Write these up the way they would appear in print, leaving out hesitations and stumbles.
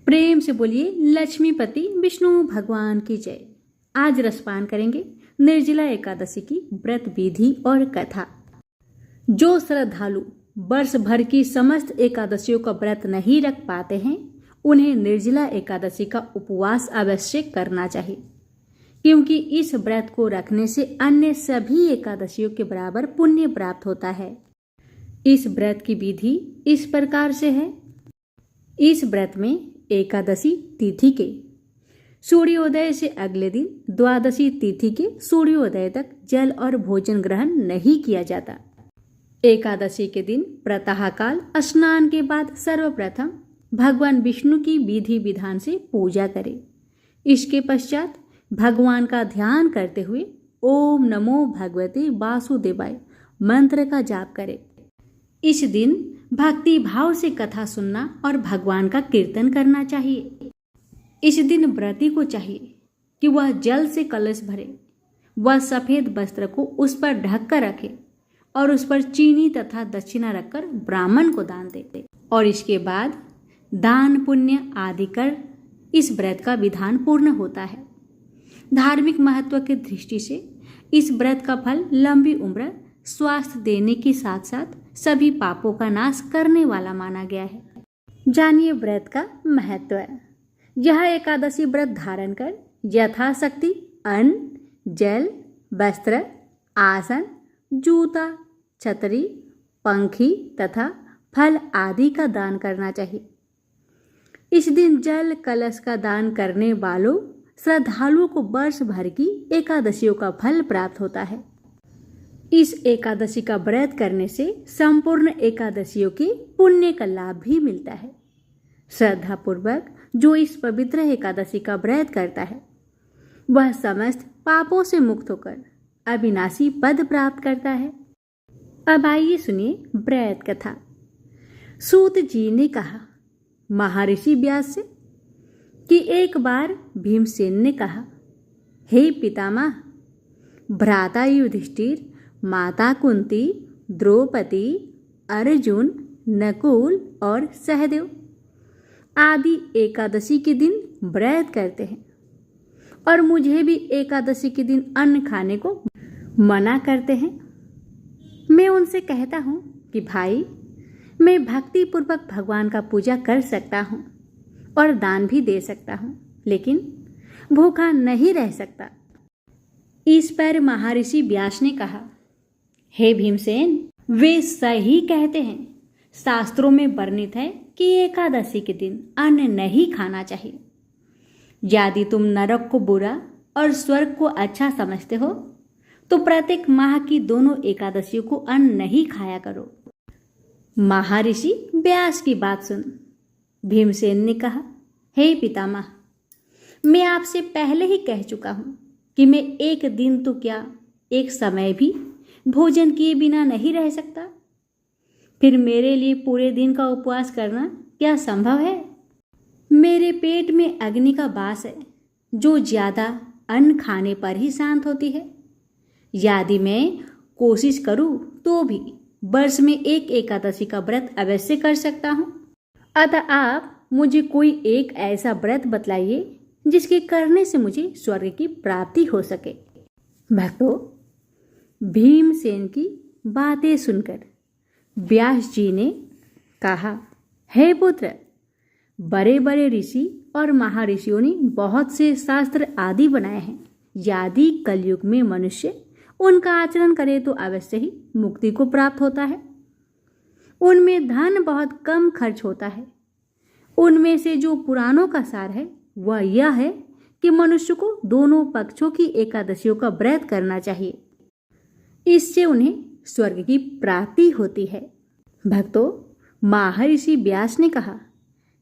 प्रेम से बोलिए लक्ष्मीपति विष्णु भगवान की जय। आज रसपान करेंगे निर्जला एकादशी की व्रत विधि और कथा। जो श्रद्धालु वर्ष भर की समस्त एकादशियों का व्रत नहीं रख पाते हैं, उन्हें निर्जला एकादशी का उपवास अवश्य करना चाहिए, क्योंकि इस व्रत को रखने से अन्य सभी एकादशियों के बराबर पुण्य प्राप्त होता है। इस व्रत की विधि इस प्रकार से है। इस व्रत में एकादशी तिथि के सूर्योदय से अगले दिन द्वादशी तिथि के सूर्योदय तक जल और भोजन ग्रहण नहीं किया जाता। एकादशी के दिन प्रातःकाल स्नान के बाद सर्वप्रथम भगवान विष्णु की विधि विधान से पूजा करें। इसके पश्चात भगवान का ध्यान करते हुए ओम नमो भगवते वासुदेवाय मंत्र का जाप करें। इस दिन भक्ति भाव से कथा सुनना और भगवान का कीर्तन करना चाहिए। इस दिन व्रती को चाहिए कि वह जल से कलश भरे, वह सफेद वस्त्र को उस पर ढक कर रखे और उस पर चीनी तथा दक्षिणा रखकर ब्राह्मण को दान दे और इसके बाद दान पुण्य आदि कर इस व्रत का विधान पूर्ण होता है। धार्मिक महत्व की दृष्टि से इस व्रत का फल लंबी उम्र, स्वास्थ्य देने के साथ साथ सभी पापों का नाश करने वाला माना गया है। जानिए व्रत का महत्व। यह एकादशी व्रत धारण कर यथाशक्ति अन्न, जल, वस्त्र, आसन, जूता, छतरी, पंखी तथा फल आदि का दान करना चाहिए। इस दिन जल कलश का दान करने वालों श्रद्धालुओं को वर्ष भर की एकादशियों का फल प्राप्त होता है। इस एकादशी का व्रत करने से संपूर्ण एकादशियों के पुण्य का लाभ भी मिलता है। श्रद्धा पूर्वक जो इस पवित्र एकादशी का व्रत करता है, वह समस्त पापों से मुक्त होकर अविनाशी पद प्राप्त करता है। अब आइए सुनिए व्रत कथा। सूत जी ने कहा महर्षि व्यास से कि एक बार भीमसेन ने कहा, हे पितामह, भ्राता युधिष्ठिर, माता कुंती, द्रौपदी, अर्जुन, नकुल और सहदेव आदि एकादशी के दिन व्रत करते हैं और मुझे भी एकादशी के दिन अन्न खाने को मना करते हैं। मैं उनसे कहता हूँ कि भाई, मैं भक्ति पूर्वक भगवान का पूजा कर सकता हूँ और दान भी दे सकता हूँ, लेकिन भूखा नहीं रह सकता। इस पर महर्षि व्यास ने कहा, हे भीमसेन, वे सही कहते हैं। शास्त्रों में वर्णित है कि एकादशी के दिन अन्न नहीं खाना चाहिए। यदि तुम नरक को बुरा और स्वर्ग को अच्छा समझते हो, तो प्रत्येक माह की दोनों एकादशियों को अन्न नहीं खाया करो। महर्षि व्यास की बात सुन भीमसेन ने कहा, हे पितामह, मैं आपसे पहले ही कह चुका हूं कि मैं एक दिन तो क्या, एक समय भी भोजन किए बिना नहीं रह सकता। फिर मेरे लिए पूरे दिन का उपवास करना क्या संभव है? मेरे पेट में अग्नि का वास है, जो ज्यादा अन्न खाने पर ही शांत होती है। यदि मैं कोशिश करूं तो भी वर्ष में एक एकादशी का व्रत अवश्य कर सकता हूं। अतः आप मुझे कोई एक ऐसा व्रत बतलाइए जिसके करने से मुझे स्वर्ग की प्राप्ति हो सके। भक्तों, भीमसेन की बातें सुनकर व्यास जी ने कहा, हे पुत्र, बड़े बड़े ऋषि और महर्षियों ने बहुत से शास्त्र आदि बनाए हैं। यदि कलयुग में मनुष्य उनका आचरण करे तो अवश्य ही मुक्ति को प्राप्त होता है। उनमें धन बहुत कम खर्च होता है। उनमें से जो पुराणों का सार है वह यह है कि मनुष्य को दोनों पक्षों की एकादशियों का व्रत करना चाहिए। इससे उन्हें स्वर्ग की प्राप्ति होती है। भक्तों, महर्षि व्यास ने कहा,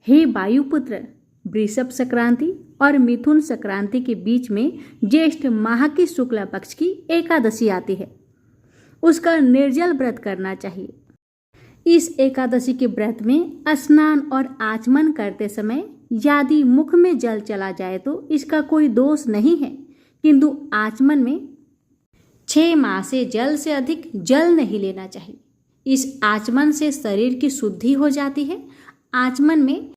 हे वायुपुत्र, वृषभ संक्रांति और मिथुन संक्रांति के बीच में ज्येष्ठ माह की शुक्ला पक्ष की एकादशी आती है। उसका निर्जल व्रत करना चाहिए। इस एकादशी के व्रत में स्नान और आचमन करते समय यदि मुख में जल चला जाए तो इसका कोई दोष नहीं है, किंतु आचमन में 6 माह से जल से अधिक जल नहीं लेना चाहिए। इस आचमन से शरीर की शुद्धि हो जाती है। आचमन में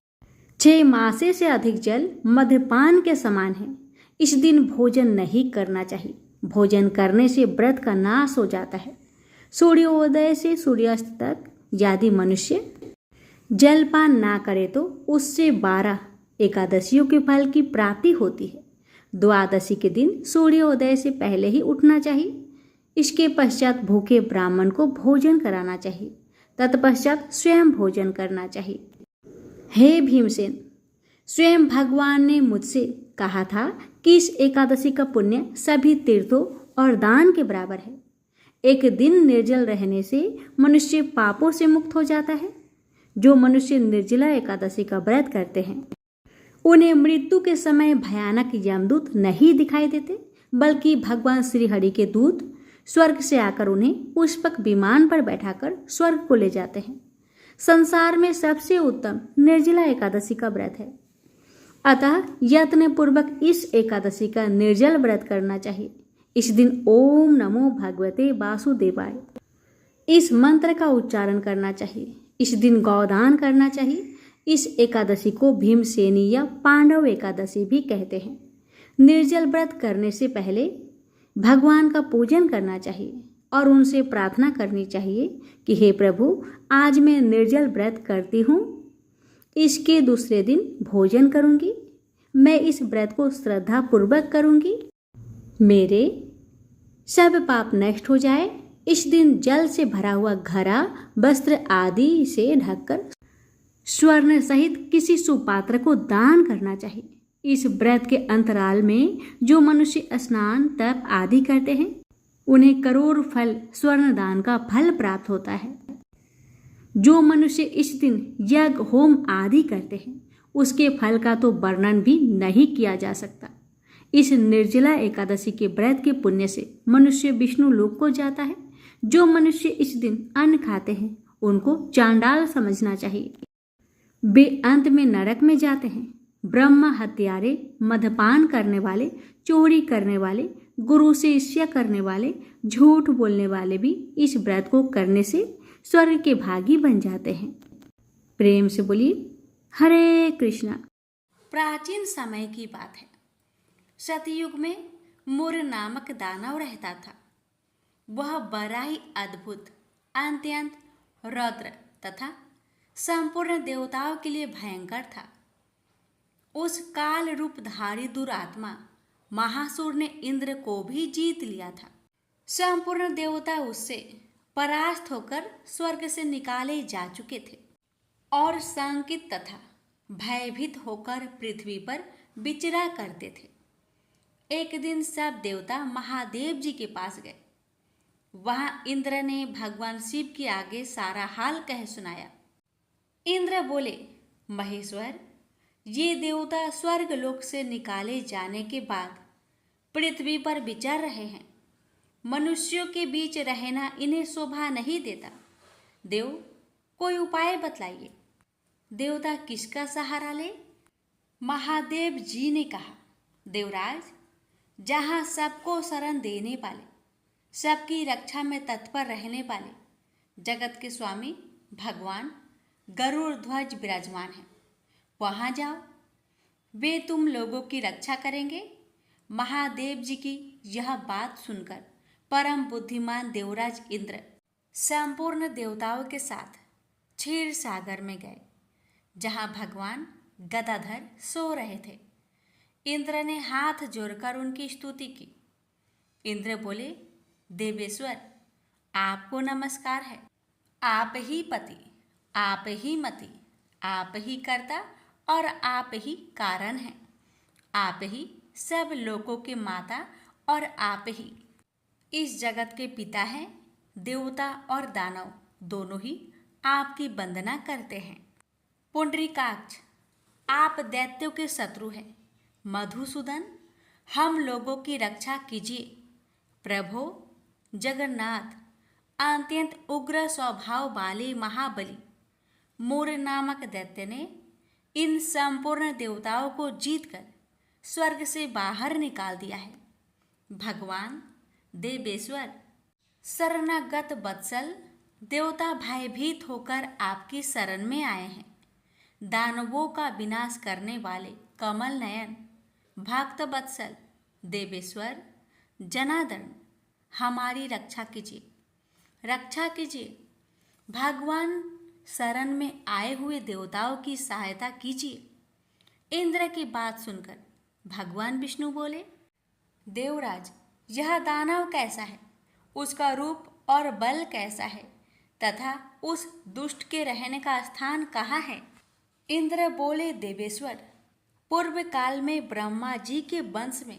6 मासे से अधिक जल मद्यपान के समान है। इस दिन भोजन नहीं करना चाहिए। भोजन करने से व्रत का नाश हो जाता है। सूर्योदय से सूर्यास्त तक यदि मनुष्य जलपान ना करे तो उससे 12 एकादशियों के फल की प्राप्ति होती है। द्वादशी के दिन सूर्योदय से पहले ही उठना चाहिए। इसके पश्चात भूखे ब्राह्मण को भोजन कराना चाहिए। तत्पश्चात स्वयं भोजन करना चाहिए। हे भीमसेन, स्वयं भगवान ने मुझसे कहा था कि इस एकादशी का पुण्य सभी तीर्थों और दान के बराबर है। एक दिन निर्जल रहने से मनुष्य पापों से मुक्त हो जाता है। जो मनुष्य निर्जला एकादशी का व्रत करते हैं उन्हें मृत्यु के समय भयानक यमदूत नहीं दिखाई देते, बल्कि भगवान श्री हरि के दूत स्वर्ग से आकर उन्हें पुष्पक विमान पर बैठाकर स्वर्ग को ले जाते हैं। संसार में सबसे उत्तम निर्जला एकादशी का व्रत है। अतः यत्न पूर्वक इस एकादशी का निर्जल व्रत करना चाहिए। इस दिन ओम नमो भगवते वासुदेवाय इस मंत्र का उच्चारण करना चाहिए। इस दिन गौदान करना चाहिए। इस एकादशी को भीमसेनी या पांडव एकादशी भी कहते हैं। निर्जल व्रत करने से पहले भगवान का पूजन करना चाहिए और उनसे प्रार्थना करनी चाहिए कि हे प्रभु, आज मैं निर्जल व्रत करती हूँ। इसके दूसरे दिन भोजन करूँगी। मैं इस व्रत को श्रद्धा पूर्वक करूँगी। मेरे सब पाप नष्ट हो जाए। इस दिन जल से भरा हुआ घड़ा, वस्त्र आदि से ढककर स्वर्ण सहित किसी सुपात्र को दान करना चाहिए। इस व्रत के अंतराल में जो मनुष्य स्नान, तप आदि करते हैं उन्हें करोड़ फल स्वर्ण दान का फल प्राप्त होता है। जो मनुष्य इस दिन यज्ञ, होम आदि करते हैं उसके फल का तो वर्णन भी नहीं किया जा सकता। इस निर्जला एकादशी के व्रत के पुण्य से मनुष्य विष्णु लोक को जाता है। जो मनुष्य इस दिन अन्न खाते हैं उनको चांडाल समझना चाहिए। वे अंत में नरक में जाते हैं। ब्रह्म हत्यारे, मद्यपान करने वाले, चोरी करने वाले, गुरु से ईर्ष्या करने वाले, झूठ बोलने वाले भी इस व्रत को करने से स्वर्ग के भागी बन जाते हैं। प्रेम से बोलिए हरे कृष्णा। प्राचीन समय की बात है। सतयुग में मुर नामक दानव रहता था। वह बड़ा ही अद्भुत, अत्यंत रौद्र तथा संपूर्ण देवताओं के लिए भयंकर था। उस काल रूपधारी दुरात्मा महासुर ने इंद्र को भी जीत लिया था। संपूर्ण देवता उससे परास्त होकर स्वर्ग से निकाले जा चुके थे और शंकित तथा भयभीत होकर पृथ्वी पर विचरा करते थे। एक दिन सब देवता महादेव जी के पास गए। वहां इंद्र ने भगवान शिव के आगे सारा हाल कह सुनाया। इंद्र बोले, महेश्वर, ये देवता स्वर्ग लोक से निकाले जाने के बाद पृथ्वी पर विचर रहे हैं। मनुष्यों के बीच रहना इन्हें शोभा नहीं देता। देव, कोई उपाय बतलाइए। देवता किसका सहारा ले? महादेव जी ने कहा, देवराज, जहाँ सबको शरण देने वाले, सबकी रक्षा में तत्पर रहने वाले जगत के स्वामी भगवान गरुड़ ध्वज विराजमान हैं, वहाँ जाओ। वे तुम लोगों की रक्षा करेंगे। महादेव जी की यह बात सुनकर परम बुद्धिमान देवराज इंद्र संपूर्ण देवताओं के साथ क्षीर सागर में गए, जहाँ भगवान गदाधर सो रहे थे। इंद्र ने हाथ जोड़कर उनकी स्तुति की। इंद्र बोले, देवेश्वर, आपको नमस्कार है। आप ही पति, आप ही मति, आप ही कर्ता और आप ही कारण हैं। आप ही सब लोगों के माता और आप ही इस जगत के पिता हैं। देवता और दानव दोनों ही आपकी वंदना करते हैं। पुंडरीकाक्ष, आप दैत्यों के शत्रु हैं। मधुसूदन, हम लोगों की रक्षा कीजिए। प्रभो जगन्नाथ, अत्यंत उग्र स्वभाव वाले महाबली मूर नामक दैत्य ने इन संपूर्ण देवताओं को जीतकर स्वर्ग से बाहर निकाल दिया है। भगवान देवेश्वर, शरणागत वत्सल देवता भयभीत होकर आपकी शरण में आए हैं। दानवों का विनाश करने वाले कमल नयन भक्त वत्सल देवेश्वर जनार्दन, हमारी रक्षा कीजिए, रक्षा कीजिए। भगवान शरण में आए हुए देवताओं की सहायता कीजिए। इंद्र की बात सुनकर भगवान विष्णु बोले, देवराज, यह दानव कैसा है, उसका रूप और बल कैसा है, तथा उस दुष्ट के रहने का स्थान कहाँ है। इंद्र बोले, देवेश्वर, पूर्व काल में ब्रह्मा जी के वंश में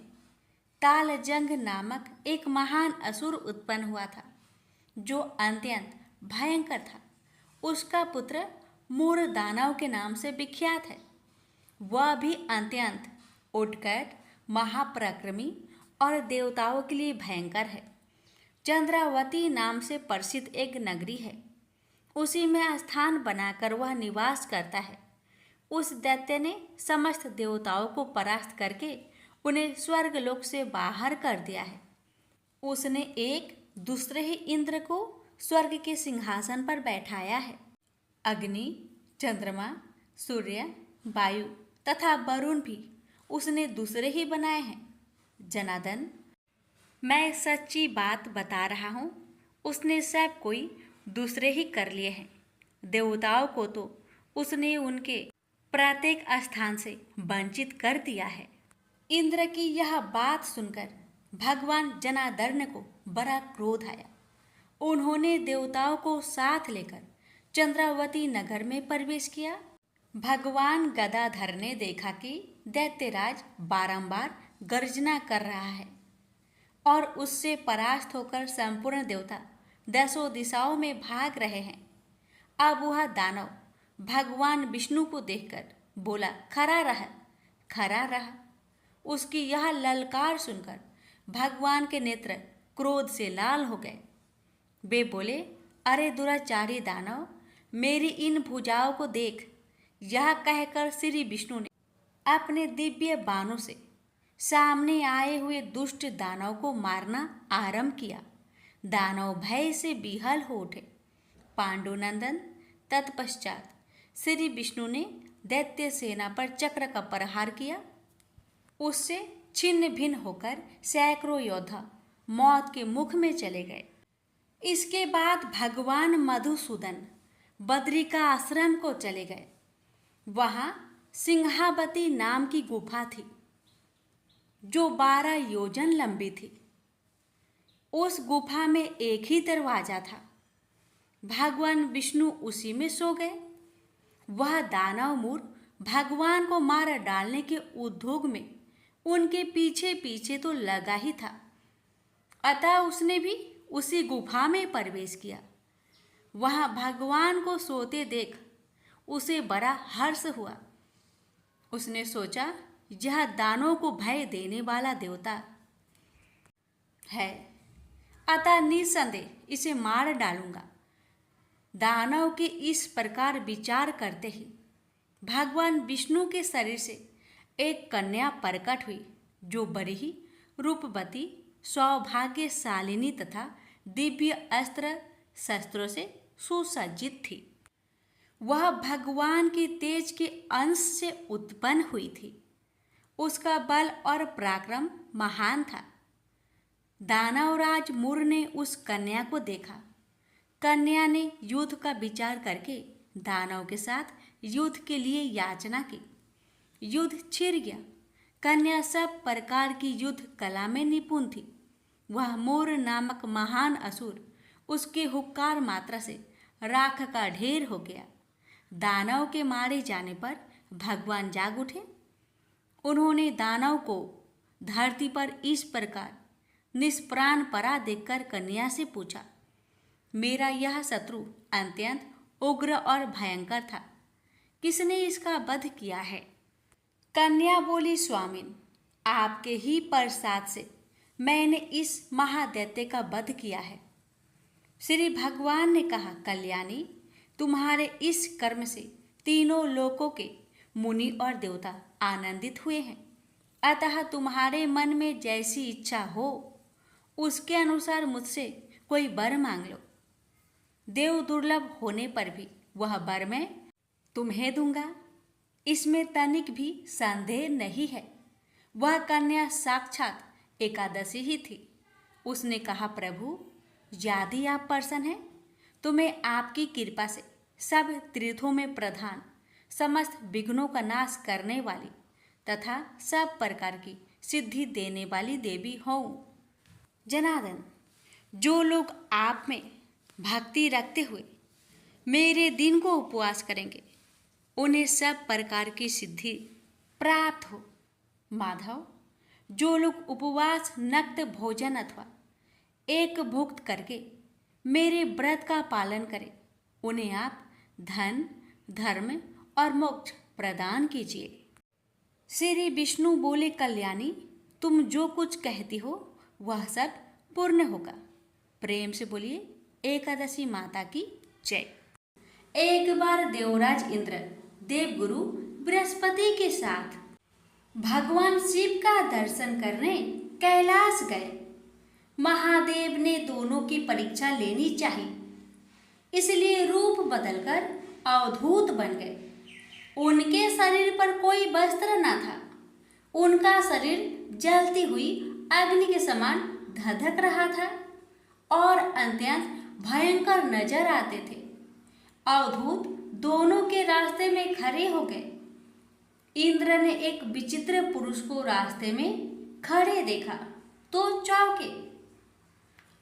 तालजंग नामक एक महान असुर उत्पन्न हुआ था, जो अत्यंत भयंकर था। उसका पुत्र मूर दानव के नाम से विख्यात है। वह भी अत्यंत उत्कट, महापराक्रमी और देवताओं के लिए भयंकर है। चंद्रावती नाम से प्रसिद्ध एक नगरी है, उसी में स्थान बनाकर वह निवास करता है। उस दैत्य ने समस्त देवताओं को परास्त करके उन्हें स्वर्गलोक से बाहर कर दिया है। उसने एक दूसरे ही इंद्र को स्वर्ग के सिंहासन पर बैठाया है। अग्नि, चंद्रमा, सूर्य, वायु तथा वरुण भी उसने दूसरे ही बनाए हैं। जनार्दन, मैं सच्ची बात बता रहा हूँ, उसने सब कोई दूसरे ही कर लिए हैं। देवताओं को तो उसने उनके प्रत्येक स्थान से वंचित कर दिया है। इंद्र की यह बात सुनकर भगवान जनार्दन को बड़ा क्रोध आया। उन्होंने देवताओं को साथ लेकर चंद्रावती नगर में प्रवेश किया। भगवान गदाधर ने देखा कि दैत्यराज बारंबार गर्जना कर रहा है और उससे परास्त होकर संपूर्ण देवता दसों दिशाओं में भाग रहे हैं। अब वह दानव भगवान विष्णु को देखकर बोला, खड़ा रह, खड़ा रह। उसकी यह ललकार सुनकर भगवान के नेत्र क्रोध से लाल हो गए। वे बोले, अरे दुराचारी दानव, मेरी इन भुजाओं को देख। यह कहकर श्री विष्णु ने अपने दिव्य बाणों से सामने आए हुए दुष्ट दानव को मारना आरंभ किया। दानव भय से विहल हो उठे। पांडुनंदन, तत्पश्चात श्री विष्णु ने दैत्य सेना पर चक्र का प्रहार किया। उससे छिन्न भिन्न होकर सैकड़ों योद्धा मौत के मुख में चले गए। इसके बाद भगवान मधुसूदन बद्रिका आश्रम को चले गए। वहाँ सिंहावती नाम की गुफा थी, जो 12 योजन लंबी थी। उस गुफा में एक ही दरवाजा था। भगवान विष्णु उसी में सो गए। वह दानव मूर भगवान को मार डालने के उद्योग में उनके पीछे पीछे तो लगा ही था। अतः उसने भी उसी गुफा में प्रवेश किया। वहाँ भगवान को सोते देख उसे बड़ा हर्ष हुआ। उसने सोचा, यह दानों को भय देने वाला देवता है, अतः निसंदेह इसे मार डालूंगा। दानव के इस प्रकार विचार करते ही भगवान विष्णु के शरीर से एक कन्या प्रकट हुई, जो बड़ी ही रूपवती, सौभाग्यशालिनी तथा दिव्य अस्त्र शस्त्रों से सुसज्जित थी। वह भगवान के तेज के अंश से उत्पन्न हुई थी। उसका बल और पराक्रम महान था। दानवराज मूर ने उस कन्या को देखा। कन्या ने युद्ध का विचार करके दानव के साथ युद्ध के लिए याचना की। युद्ध छिड़ गया। कन्या सब प्रकार की युद्ध कला में निपुण थी। वह मूर नामक महान असुर उसके हुक्कार मात्रा से राख का ढेर हो गया। दानव के मारे जाने पर भगवान जाग उठे। उन्होंने दानव को धरती पर इस प्रकार निष्प्राण पड़ा देखकर कन्या से पूछा, मेरा यह शत्रु अत्यंत उग्र और भयंकर था, किसने इसका वध किया है? कन्या बोली, स्वामिन, आपके ही प्रसाद से मैंने इस महादैत्य का वध किया है। श्री भगवान ने कहा, कल्याणी, तुम्हारे इस कर्म से तीनों लोकों के मुनि और देवता आनंदित हुए हैं। अतः तुम्हारे मन में जैसी इच्छा हो उसके अनुसार मुझसे कोई वर मांग लो। देव दुर्लभ होने पर भी वह वर मैं तुम्हें दूंगा। इसमें तनिक भी संदेह नहीं है। वह कन्या साक्षात एकादशी ही थी। उसने कहा, प्रभु, यदि आप प्रसन्न हैं तो मैं आपकी कृपा से सब तीर्थों में प्रधान, समस्त विघ्नों का नाश करने वाली तथा सब प्रकार की सिद्धि देने वाली देवी हूँ। जनार्दन, जो लोग आप में भक्ति रखते हुए मेरे दिन को उपवास करेंगे, उन्हें सब प्रकार की सिद्धि प्राप्त हो। माधव, जो लोग उपवास, नक्त भोजन अथवा एक भुक्त करके मेरे व्रत का पालन करें, उन्हें आप धन, धर्म और मोक्ष प्रदान कीजिए। श्री विष्णु बोले, कल्याणी, तुम जो कुछ कहती हो वह सब पूर्ण होगा। प्रेम से बोलिए, एकादशी माता की जय। एक बार देवराज इंद्र देवगुरु बृहस्पति के साथ भगवान शिव का दर्शन करने कैलाश गए। महादेव ने दोनों की परीक्षा लेनी चाहिए, इसलिए रूप बदलकर अवधूत बन गए। उनके शरीर पर कोई वस्त्र न था। उनका शरीर जलती हुई अग्नि के समान धधक रहा था और अत्यंत भयंकर नजर आते थे। अवधूत दोनों के रास्ते में खड़े हो गए। इंद्र ने एक विचित्र पुरुष को रास्ते में खड़े देखा तो चौंके।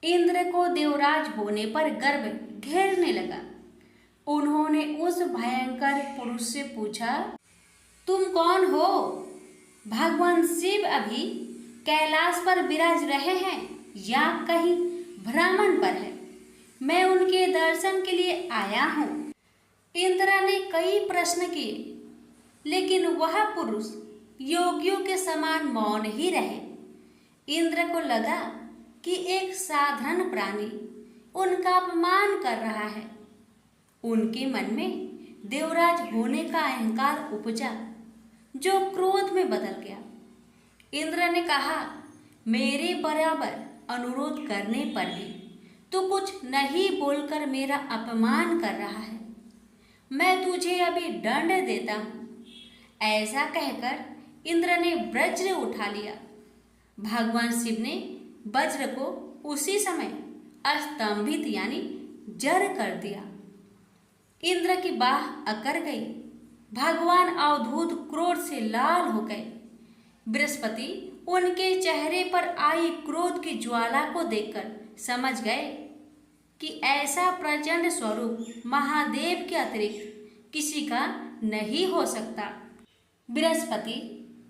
इंद्र को देवराज होने पर गर्व घेरने लगा। उन्होंने उस भयंकर पुरुष से पूछा, तुम कौन हो? भगवान शिव अभी कैलाश पर विराज रहे हैं या कहीं भ्रमण पर है? मैं उनके दर्शन के लिए आया हूँ। इंद्र ने कई प्रश्न किए, लेकिन वह पुरुष योगियों के समान मौन ही रहे। इंद्र को लगा कि एक साधारण प्राणी उनका अपमान कर रहा है। उनके मन में देवराज होने का अहंकार उपजा, जो क्रोध में बदल गया। इंद्र ने कहा, मेरे बराबर अनुरोध करने पर भी तू कुछ नहीं बोलकर मेरा अपमान कर रहा है। मैं तुझे अभी दंड देता हूँ। ऐसा कहकर इंद्र ने वज्र उठा लिया। भगवान शिव ने वज्र को उसी समय अस्तंभित यानी जड़ कर दिया। इंद्र की बाह अकड़ गई। भगवान अवधूत क्रोध से लाल हो गए। बृहस्पति उनके चेहरे पर आई क्रोध की ज्वाला को देखकर समझ गए कि ऐसा प्रचंड स्वरूप महादेव के अतिरिक्त किसी का नहीं हो सकता। बृहस्पति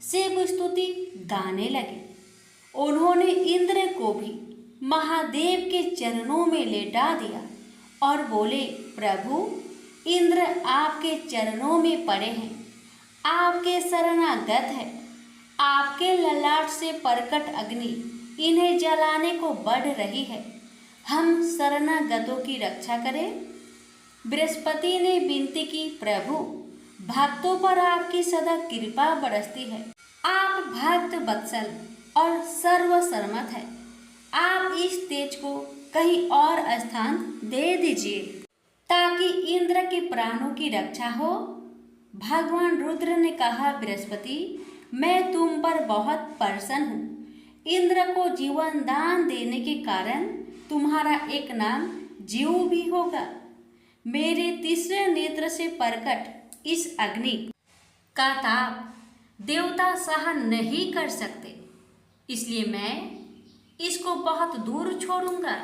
शिव स्तुति गाने लगे। उन्होंने इंद्र को भी महादेव के चरणों में लेटा दिया और बोले, प्रभु, इंद्र आपके चरणों में पड़े हैं, आपके शरणागत है। आपके ललाट से प्रकट अग्नि इन्हें जलाने को बढ़ रही है। हम शरणागतों की रक्षा करें। बृहस्पति ने विनती की, प्रभु, भक्तों पर आपकी सदा कृपा बरसती है। आप भक्त वत्सल और सर्वसम्मत है। आप इस तेज को कहीं और स्थान दे दीजिए ताकि इंद्र के प्राणों की रक्षा हो। भगवान रुद्र ने कहा, बृहस्पति, मैं तुम पर बहुत प्रसन्न हूँ। इंद्र को जीवन दान देने के कारण तुम्हारा एक नाम जीव भी होगा। मेरे तीसरे नेत्र से प्रकट इस अग्नि का ताप देवता सहन नहीं कर सकते, इसलिए मैं इसको बहुत दूर छोड़ूंगा।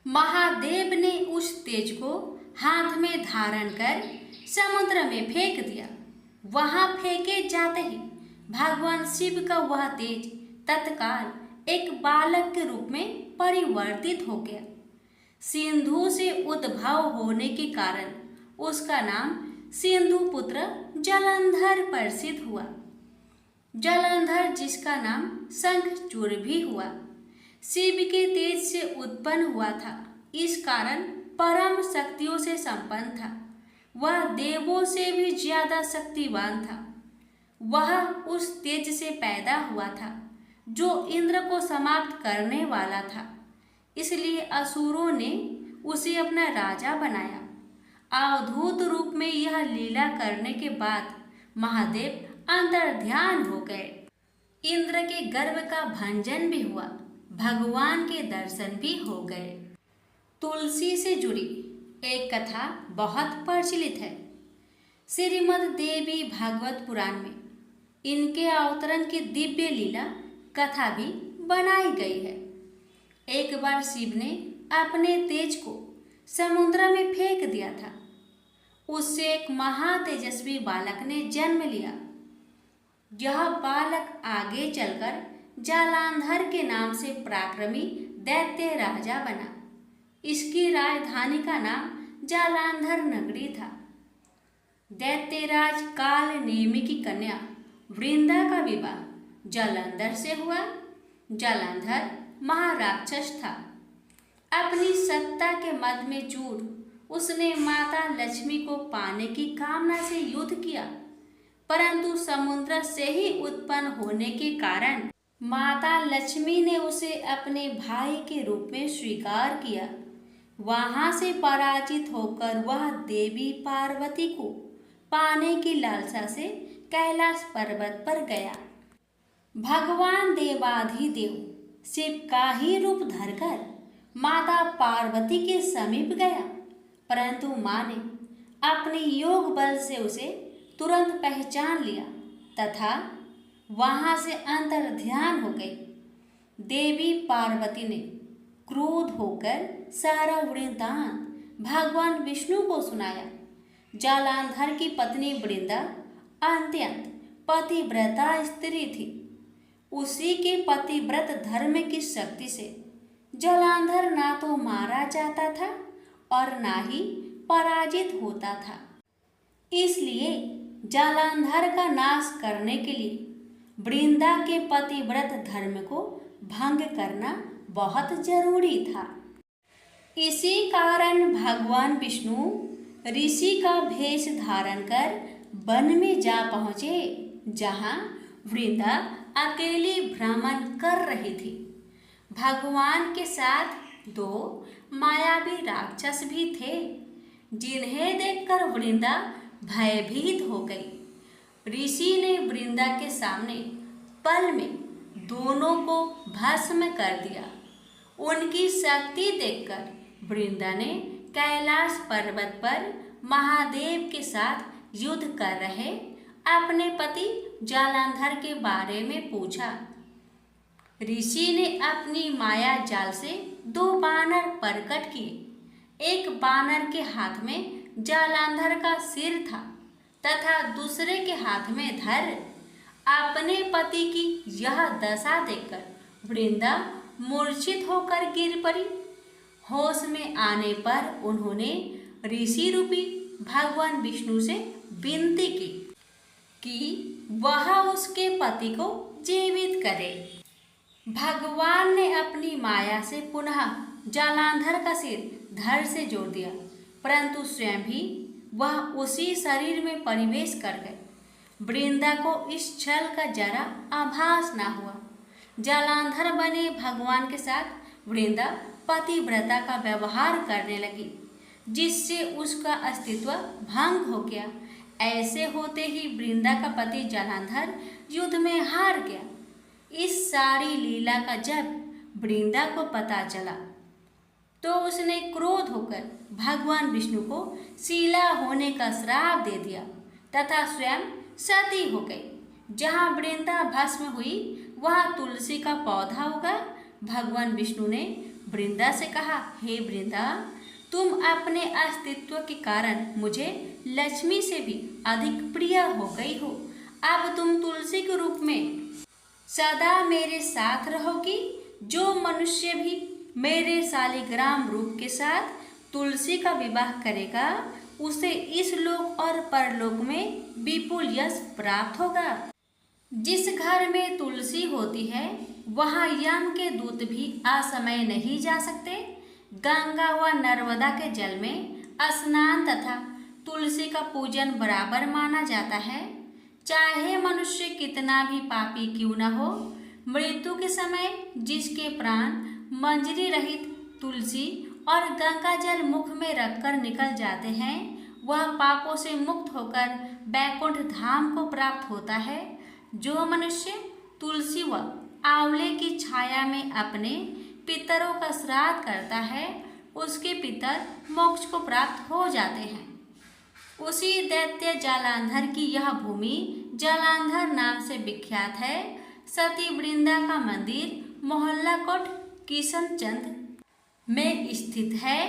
महादेव ने उस तेज को हाथ में धारण कर समुद्र में फेंक दिया। वहां फेंके जाते ही भगवान शिव का वह तेज तत्काल एक बालक के रूप में परिवर्तित हो गया। सिंधु से उद्भव होने के कारण उसका नाम सिंधु पुत्र जलंधर प्रसिद्ध हुआ। जलंधर जिसका नाम शंखचूड़ भी हुआ, शिव के तेज से उत्पन्न हुआ था। इस कारण परम शक्तियों से संपन्न था। वह देवों से भी ज्यादा शक्तिवान था। वह उस तेज से पैदा हुआ था जो इंद्र को समाप्त करने वाला था। इसलिए असुरों ने उसे अपना राजा बनाया। अवधूत रूप में यह लीला करने के बाद महादेव अंतर्ध्यान हो गए। इंद्र के गर्भ का भंजन भी हुआ, भगवान के दर्शन भी हो गए। तुलसी से जुड़ी एक कथा बहुत प्रचलित है। श्रीमद् देवी भागवत पुराण में इनके अवतरण की दिव्य लीला कथा भी बनाई गई है। एक बार शिव ने अपने तेज को समुद्र में फेंक दिया था। उससे एक महातेजस्वी बालक ने जन्म लिया। यह बालक आगे चलकर जालांधर के नाम से पराक्रमी दैत्य राजा बना। इसकी राजधानी का नाम जालांधर नगरी था। दैत्यराज काल नेमि की कन्या वृंदा का विवाह जालंधर से हुआ। जालंधर महाराक्षस था। अपनी सत्ता के मद में चूर उसने माता लक्ष्मी को पाने की कामना से युद्ध किया, परंतु समुद्र से ही उत्पन्न होने के कारण माता लक्ष्मी ने उसे अपने भाई के रूप में स्वीकार किया। वहां से पराजित होकर वह देवी पार्वती को पाने की लालसा से कैलाश पर्वत पर गया। भगवान देवाधिदेव शिव का ही रूप धरकर माता पार्वती के समीप गया, परंतु मां ने अपने योग बल से उसे तुरंत पहचान लिया तथा वहां से अंतर्ध्यान हो गई। देवी पार्वती ने क्रोध होकर सारा वृत्तांत भगवान विष्णु को सुनाया। जालांधर की पत्नी वृंदा अत्यंत पतिव्रता स्त्री थी। उसी के पतिव्रत धर्म की शक्ति से जालांधर ना तो मारा जाता था और ना ही पराजित होता था। इसलिए जालांधर का नाश करने के लिए वृंदा के पतिव्रत धर्म को भंग करना बहुत जरूरी था। इसी कारण भगवान विष्णु ऋषि का भेष धारण कर वन में जा पहुंचे, जहां वृंदा अकेली भ्रमण कर रही थी। भगवान के साथ दो मायावी राक्षस भी थे, जिन्हें देखकर वृंदा भयभीत हो गई। ऋषि ने वृंदा के सामने पल में दोनों को भस्म कर दिया। उनकी शक्ति देखकर वृंदा ने कैलाश पर्वत पर महादेव के साथ युद्ध कर रहे अपने पति जालंधर के बारे में पूछा। ऋषि ने अपनी माया जाल से दो बानर प्रकट किए। एक बानर के हाथ में जालंधर का सिर था तथा दूसरे के हाथ में धर। अपने पति की यह दशा देखकर वृंदा मूर्छित होकर गिर पड़ी। होश में आने पर उन्होंने ऋषि रूपी भगवान विष्णु से विनती की कि वह उसके पति को जीवित करे। भगवान ने अपनी माया से पुनः जालंधर का सिर धड़ से जोड़ दिया, परंतु स्वयं भी वह उसी शरीर में प्रवेश कर गए। वृंदा को इस छल का जरा आभास न हुआ। जालंधर बने भगवान के साथ वृंदा पतिव्रता का व्यवहार करने लगी, जिससे उसका अस्तित्व भंग हो गया। ऐसे होते ही वृंदा का पति जालंधर युद्ध में हार गया। इस सारी लीला का जब वृंदा को पता चला तो उसने क्रोध होकर भगवान विष्णु को शीला होने का श्राप दे दिया तथा स्वयं सती हो गई। जहाँ वृंदा भस्म हुई वहाँ तुलसी का पौधा उगा। भगवान विष्णु ने वृंदा से कहा, हे वृंदा, तुम अपने अस्तित्व के कारण मुझे लक्ष्मी से भी अधिक प्रिय हो गई हो। अब तुम तुलसी के रूप में सदा मेरे साथ रहोगी। जो मनुष्य भी मेरे शालिग्राम रूप के साथ तुलसी का विवाह करेगा उसे इस लोक और परलोक में विपुल यश प्राप्त होगा। जिस घर में तुलसी होती है वहाँ यम के दूत भी असमय नहीं जा सकते। गंगा व नर्मदा के जल में स्नान तथा तुलसी का पूजन बराबर माना जाता है। चाहे मनुष्य कितना भी पापी क्यों न हो, मृत्यु के समय जिसके प्राण मंजरी रहित तुलसी और गंगा जल मुख में रखकर निकल जाते हैं वह पापों से मुक्त होकर बैकुंठ धाम को प्राप्त होता है। जो मनुष्य तुलसी व आंवले की छाया में अपने पितरों का श्राद्ध करता है, उसके पितर मोक्ष को प्राप्त हो जाते हैं। उसी दैत्य जालंधर की यह भूमि जालंधर नाम से विख्यात है। सती वृंदा का मंदिर मोहल्ला कोट किशनचंद में स्थित है।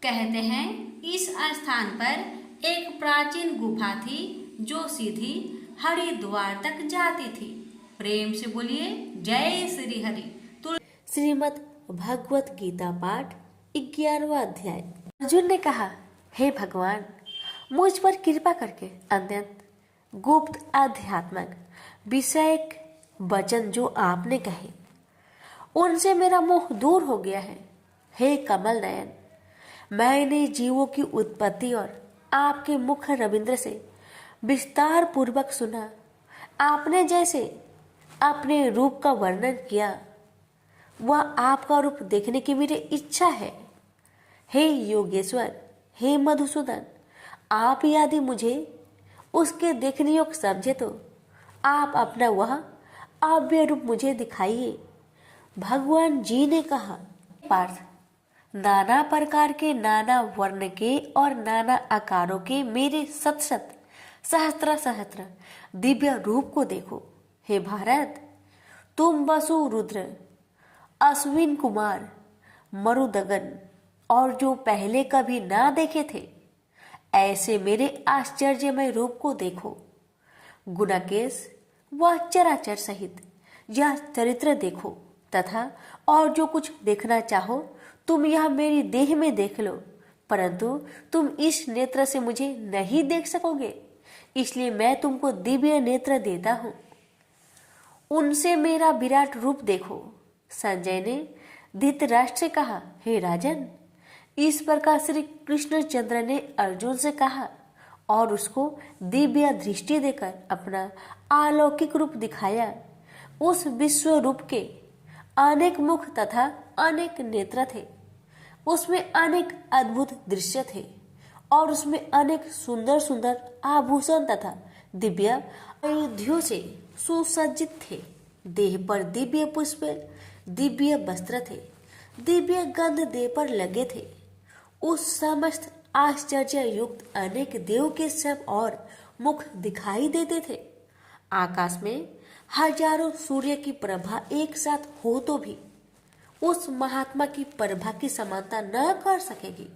कहते हैं इस स्थान पर एक प्राचीन गुफा थी जो सीधी हरिद्वार तक जाती थी। प्रेम से बोलिए जय श्री हरि। श्रीमद् भगवत गीता पाठ 11वां अध्याय। अर्जुन ने कहा, हे भगवान, मुझ पर कृपा करके अत्यंत गुप्त आध्यात्मिक विषयक वचन जो आपने कहे उनसे मेरा मोह दूर हो गया है। हे कमल नयन, मैंने जीवों की उत्पत्ति और आपके मुख रविंद्र से विस्तार पूर्वक सुना। आपने जैसे अपने रूप का वर्णन किया वह आपका रूप देखने की मेरी इच्छा है। हे योगेश्वर, हे मधुसूदन, आप यदि मुझे उसके देखने योग्य समझे तो आप अपना वह अव्यय रूप मुझे दिखाइए। भगवान जी ने कहा, पार्थ, नाना प्रकार के, नाना वर्ण के और नाना आकारों के मेरे शत शत सहस्त्र सहस्त्र दिव्य रूप को देखो। हे भारत, तुम वसु, रुद्र, अश्विन कुमार, मरुदगन और जो पहले कभी ना देखे थे ऐसे मेरे आश्चर्यमय रूप को देखो। गुणाकेश व चराचर सहित यह चरित्र देखो तथा और जो कुछ देखना चाहो तुम यह मेरी देह में देख लो, परंतु तुम इस नेत्र से मुझे नहीं देख सकोगे, इसलिए मैं तुमको दिव्य नेत्र देता हूं। उनसे मेरा विराट रूप देखो। संजय ने धृतराष्ट्र से कहा, हे राजन, इस प्रकार श्री कृष्णचंद्र ने अर्जुन से कहा और उसको दिव्य दृष्टि देकर अपना अलौकिक रूप दिखाया। उस विश्व रूप के अनेक मुख तथा अनेक नेत्र थे, उसमें अनेक अद्भुत दृश्य थे और उसमें अनेक सुंदर सुंदर आभूषण तथा दिव्य आयुधियों से सुसज्जित थे। देह पर दिव्य पुष्प, दिव्य वस्त्र थे, दिव्य गंध देह पर लगे थे। उस समस्त आश्चर्य युक्त अनेक देव के सब और मुख दिखाई देते थे। आकाश में हजारों सूर्य की प्रभा एक साथ हो तो भी उस महात्मा की प्रभा की समानता न कर सकेगी।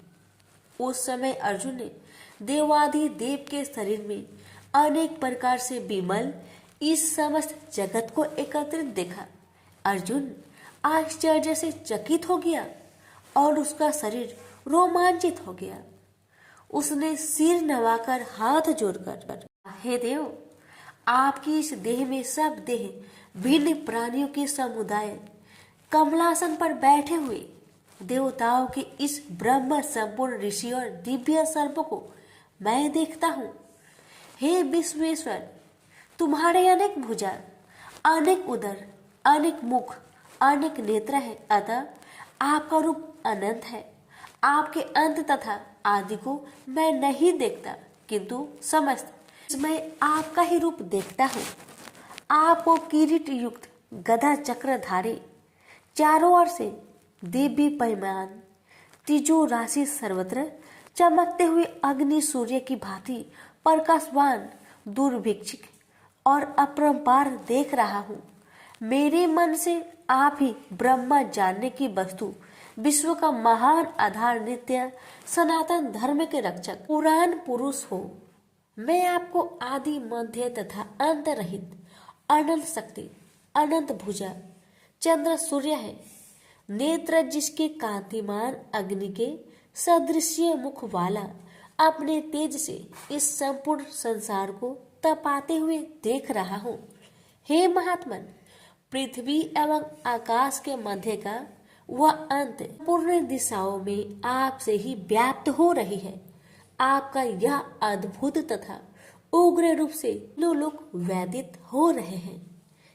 उस समय अर्जुन ने देवादि देव के शरीर में अनेक प्रकार से विमल इस समस्त जगत को एकत्रित देखा। अर्जुन आश्चर्य से चकित हो गया और उसका शरीर रोमांचित हो गया। उसने सिर नवाकर हाथ जोड़कर, हे देव, आपकी इस देह में सब देह भिन्न प्राणियों के समुदाय कमलासन पर बैठे हुए देवताओं के इस ब्रह्म संपूर्ण ऋषि और दिव्य सर्प को मैं देखता हूँ। हे विश्वेश्वर, तुम्हारे अनेक भुजा, अनेक उदर, अनेक मुख, अनेक नेत्र है, अतः आपका रूप अनंत है। आपके अंत तथा आदि को मैं नहीं देखता, किंतु समस्त मैं आपका ही रूप देखता हूँ। आपको किरीट युक्त गदा चक्रधारी, चारों ओर से दिव्य पैमान, तीजो राशि सर्वत्र चमकते हुए अग्नि सूर्य की भांति प्रकाशवान, दुर्भिक्षिक और अपरंपार देख रहा हूँ। मेरे मन से आप ही ब्रह्मा जानने की वस्तु, विश्व का महान आधार, नित्य सनातन धर्म के रक्षक, पुराण पुरुष हो। मैं आपको आदि, मध्य तथा अंत रहित अनंत शक्ति, अनंत भुजा, चंद्र सूर्य है। नेत्र जिसके कांतिमान अग्नि के सदृश्य मुख वाला अपने तेज से इस संपूर्ण संसार को तपाते हुए देख रहा हूँ। हे महात्मन, पृथ्वी एवं आकाश के मध्य का वह अंत पूर्ण दिशाओं में आपसे ही व्याप्त हो रही है। आपका यह अद्भुत तथा उग्र रूप से लोक व्यतीत हो रहे हैं।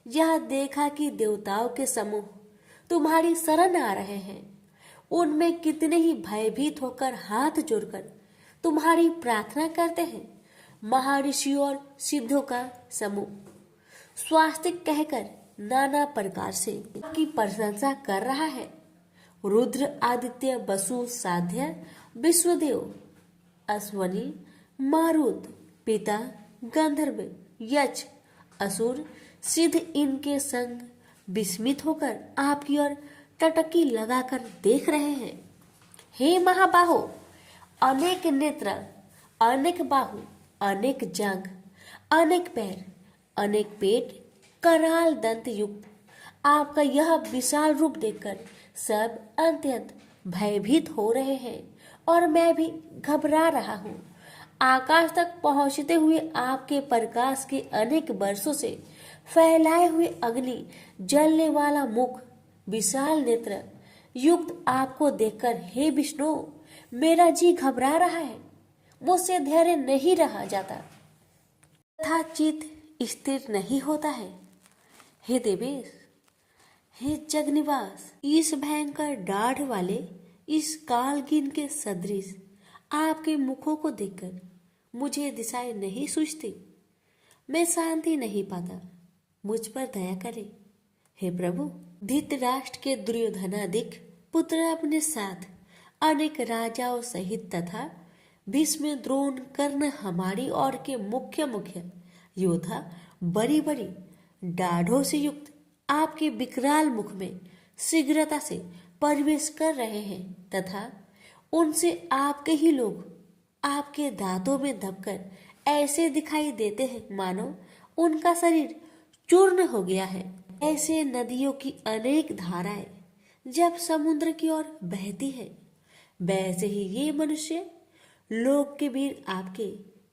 यह देखा कि देवताओं के समूह तुम्हारी शरण आ रहे हैं। उनमें कितने ही भयभीत होकर हाथ जोड़कर तुम्हारी प्रार्थना करते हैं महर्षि और सिद्धों का समूह। स्वास्तिक कहकर नाना प्रकार से आपकी प्रशंसा कर रहा है। रुद्र आदित्य वसु साध्य विश्वदेव अश्वनी मारुत पिता गंधर्व यक्ष असुर सिद्ध इनके संग विस्मित होकर आपकी ओर टटकी लगाकर देख रहे हैं। हे महाबाहो, अनेक नेत्र, अनेक बाहु, अनेक जांघ, अनेक पैर, अनेक पेट, कराल दंत युक्त आपका यह विशाल रूप देखकर सब अत्यंत भयभीत हो रहे हैं और मैं भी घबरा रहा हूँ। आकाश तक पहुंचते हुए आपके प्रकाश के अनेक वर्षों से फैलाए हुए अग्नि जलने वाला मुख, विशाल नेत्र युक्त आपको देखकर हे विष्णु, मेरा जी घबरा रहा है। मुझसे धैर्य नहीं रहा जाता तथा चित्त स्थिर नहीं होता है। हे देवेश, हे जगनिवास, इस भयंकर दाढ़ वाले इस कालगिन के सदृश आपके मुखों को देखकर मुझे दिशाएं नहीं सूझती। मैं शांति नहीं पाता। मुझ पर दया करे हे प्रभु। धृतराष्ट्र के दुर्योधनादिक पुत्र अपने साथ अनेक राजाओं सहित तथा भीष्म द्रोण कर्ण हमारी ओर के मुख्य मुख्य योद्धा बड़ी बड़ी दाढ़ों से युक्त आपके विकराल मुख में शीघ्रता से प्रवेश कर रहे हैं तथा उनसे आपके ही लोग आपके दांतों में दबकर ऐसे दिखाई देते हैं मानो उनका शरीर चूर्ण हो गया है। ऐसे नदियों की अनेक धाराएं जब समुद्र की ओर बहती है, वैसे ही ये मनुष्य लोक के वीर आपके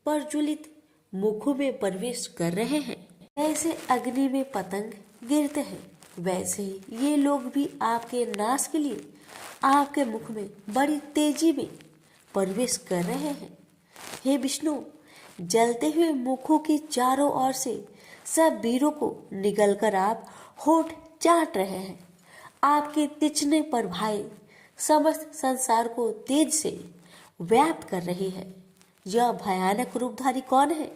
प्रज्वलित मुखों में प्रवेश कर रहे हैं। ऐसे अग्नि में पतंग गिरते हैं, वैसे ही ये लोग भी आपके नाश के लिए आपके मुख में बड़ी तेजी में प्रवेश कर रहे हैं। हे विष्णु, जलते हुए मुखों के चारों ओर से सब वीरों को निगलकर आप होठ चाट रहे हैं। आपके तीक्ष्ण प्रभाएं समस्त संसार को तेज से व्याप्त कर रही है। यह भयानक रूपधारी कौन है?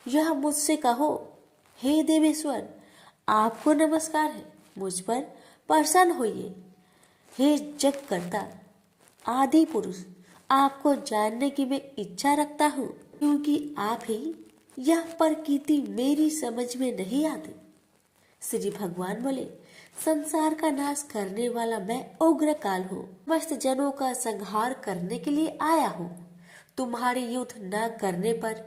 यह मुझसे कहो। हे देवेश्वर, आपको नमस्कार है। मुझ पर प्रसन्न होइए। हे जगकर्ता आदि पुरुष, आपको जानने की मैं इच्छा रखता हूँ, क्योंकि आप ही यह प्रकृति मेरी समझ में नहीं आती। श्री भगवान बोले, संसार का नाश करने वाला मैं उग्र काल हूँ। समस्त जनों का संहार करने के लिए आया हूँ। तुम्हारे युद्ध न करने पर